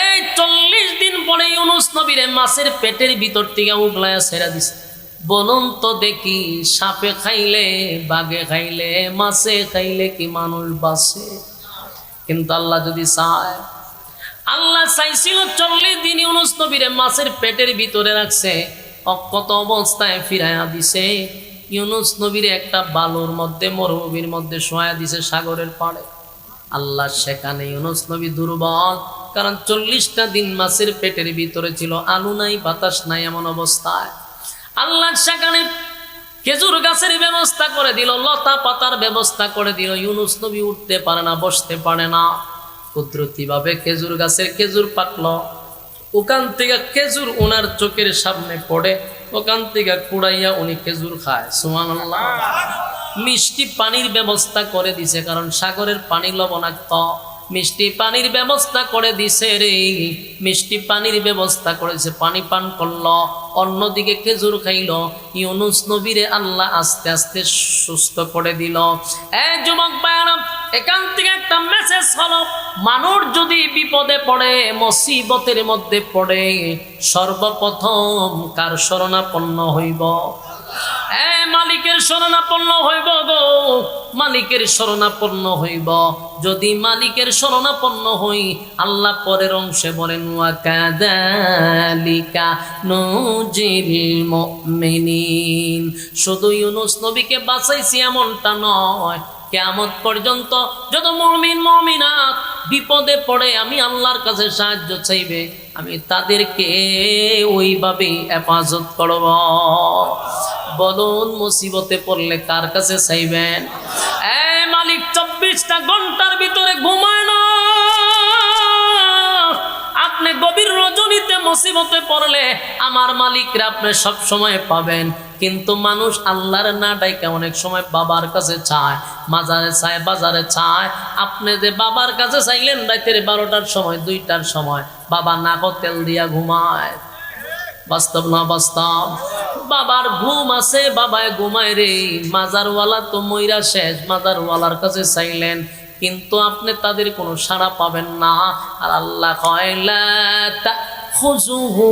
এই 40 দিন পরে ইউনূস নবীরে মাছের পেটের ভিতর থেকে উগলায়া ছেড়ে দিছে। বলুন তো দেখি, সাপে খাইলে, বাঘে খাইলে, মাছে খাইলে কি মানুষ বাঁচে? কিন্তু আল্লাহ যদি চায়, আল্লাহ চাইছিল 40 দিন ইউনূস নবীরে মাছের পেটের ভিতরে রাখছে, অক্ষত অবস্থায় ফিরাইয়া দিছে। ইউনূস নবীরে একটা বালুর মধ্যে, মরুভূমির মধ্যে শোয়া দিছে সাগরের পাড়ে। আল্লাহ সেখানে ইউনূস নবী দুর্বল, কারণ 40টা দিন মাছের পেটের ভিতরে ছিল, আলো নাই বাতাস নাই, এমন অবস্থায় আল্লাহ সেখানে খেজুর গাছের ব্যবস্থা করে দিল, লতা পাতার ব্যবস্থা করে দিল। ইউনূস নবী উঠতে পারে না, বসতে পারে না। কুদরতি ভাবে খেজুর গাছের খেজুর পাকলো, ওখান থেকে খেজুর ওনার চোখের সামনে পড়ে, ওখান থেকে কুড়াইয়া উনি খেজুর খায়। সুবহানাল্লাহ। মিষ্টি পানির ব্যবস্থা করে দিছে, কারণ সাগরের পানি লবণাক্ত। মিষ্টি পানির ব্যবস্থা করে দিছে রে, মিষ্টি পানির ব্যবস্থা করেছে, পানি পান করলো, অন্যদিকে খেজুর খাইল। ইউনূস নবীরে আল্লাহ আস্তে আস্তে সুস্থ করে দিল। এই যুবক ভাইরা, এখান থেকে একটা মেসেজ হলো, মানুষ যদি বিপদে পড়ে, মুসিবতের মধ্যে পড়ে, সর্বপ্রথম কার শরণাপন্ন হইব? মালিকের শরণাপন্ন হইব গো, মালিকের শরণাপন্ন হইব। যদি মালিকের শরণাপন্ন হই, আল্লাহ পরের অংশে বলেন ওয়া কাযালিকা নুজিল মুমিনিন। শুধু ইউনূস নবীকে বাঁচাইছি এমনটা নয়, কিয়ামত পর্যন্ত যত মুমিন মুমিনাত বিপদে পড়ে আমি আল্লাহর কাছে সাহায্য চাইবে, আমি তাদেরকে ওইভাবেই হেফাজত করব। বলুন মুসিবতে পড়লে কার কাছে চাইবেন? এই মালিক 24টা ঘন্টার ভিতরে ঘুমায় না। আপনি গভীর রজনীতে মুসিবতে পড়লে আমার মালিকরা আপনি সব সময় পাবেন। কিন্তু মানুষ আল্লাহর না ডাইকে অনেক সময় বাবার কাছে চায়, মাজারে চায়, বাজারে চায়। আপনি যে বাবার কাছে চাইলেন রাতের 12টার সময়, 2টার সময়, বাবা নাকো তেল দিয়া ঘুমায়। বাস্তব না বাস্তব? বাবার ঘুম আছে, বাবায় ঘুমায় রে। মাজারওয়ালা তো মইরা শেষ, মাজারওয়ালার কাছে চাইলেন, কিন্তু আপনি তাদের কোনো সাড়া পাবেন না। আর আল্লাহ কয় লা তাখুযুহু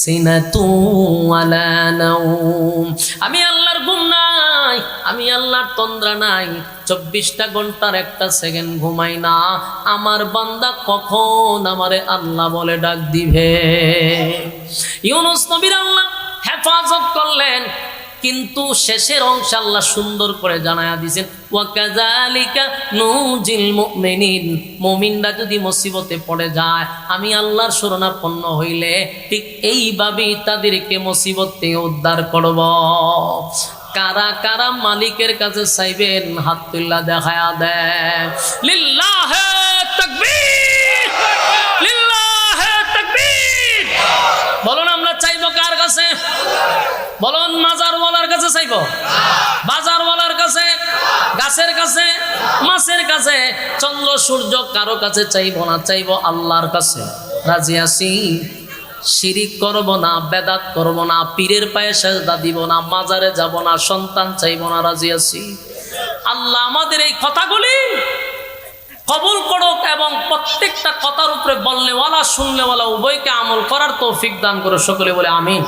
সিনাতু ওয়ালা নাওম। আমি আল্লাহর ঘুম নাই, আমি আল্লাহর তন্দ্রা নাই। 24টা ঘন্টার একটা সেকেন্ড ঘুমাই না। আমার বান্দা কখন আমারে আল্লাহ বলে ডাক দিবে? ইউনূস নবীর আল্লাহ হেফাজত করলেন, কিন্তু শেষের অংশ আল্লাহ সুন্দর করে জানায়া দিয়েছেন, ওয়াকাযালিকা নুজিল মুমিনিন, মুমিনরা যদি মুসিবতে পড়ে যায়, আমি আল্লাহর শরণাপন্ন হইলে ঠিক এইভাবেই তাদেরকে মুসিবত থেকে উদ্ধার করব। কারা কারা মালিকের কাছে চাইবেন হাত তুল্লা দেখায়া দেন। লিল্লাহে তাকবীর, লিল্লাহে তাকবীর। বলুন আমরা চাইবো কার কাছে? বলুন মাজারওয়ালার কাছে চাইবো, বাজারওয়ালার কাছে, গাছের কাছে, মাছের কাছে, চন্দ্র সূর্য কারো কাছে চাইবো না, চাইবো আল্লাহর কাছে। রাজি আছি? শিরিক করব না, বেদাত করব না, পীরের পায়ে সেজদা দিব না, মাজারে যাব না, সন্তান চাইব না। রাজি আছি? আল্লাহ আমাদের এই কথাগুলি কবুল করুক এবং প্রত্যেকটা কথার উপরে বললেওয়ালা শুনলেওয়ালা উভয়কে আমল করার তৌফিক দান করে। সকলে বলে আমিন।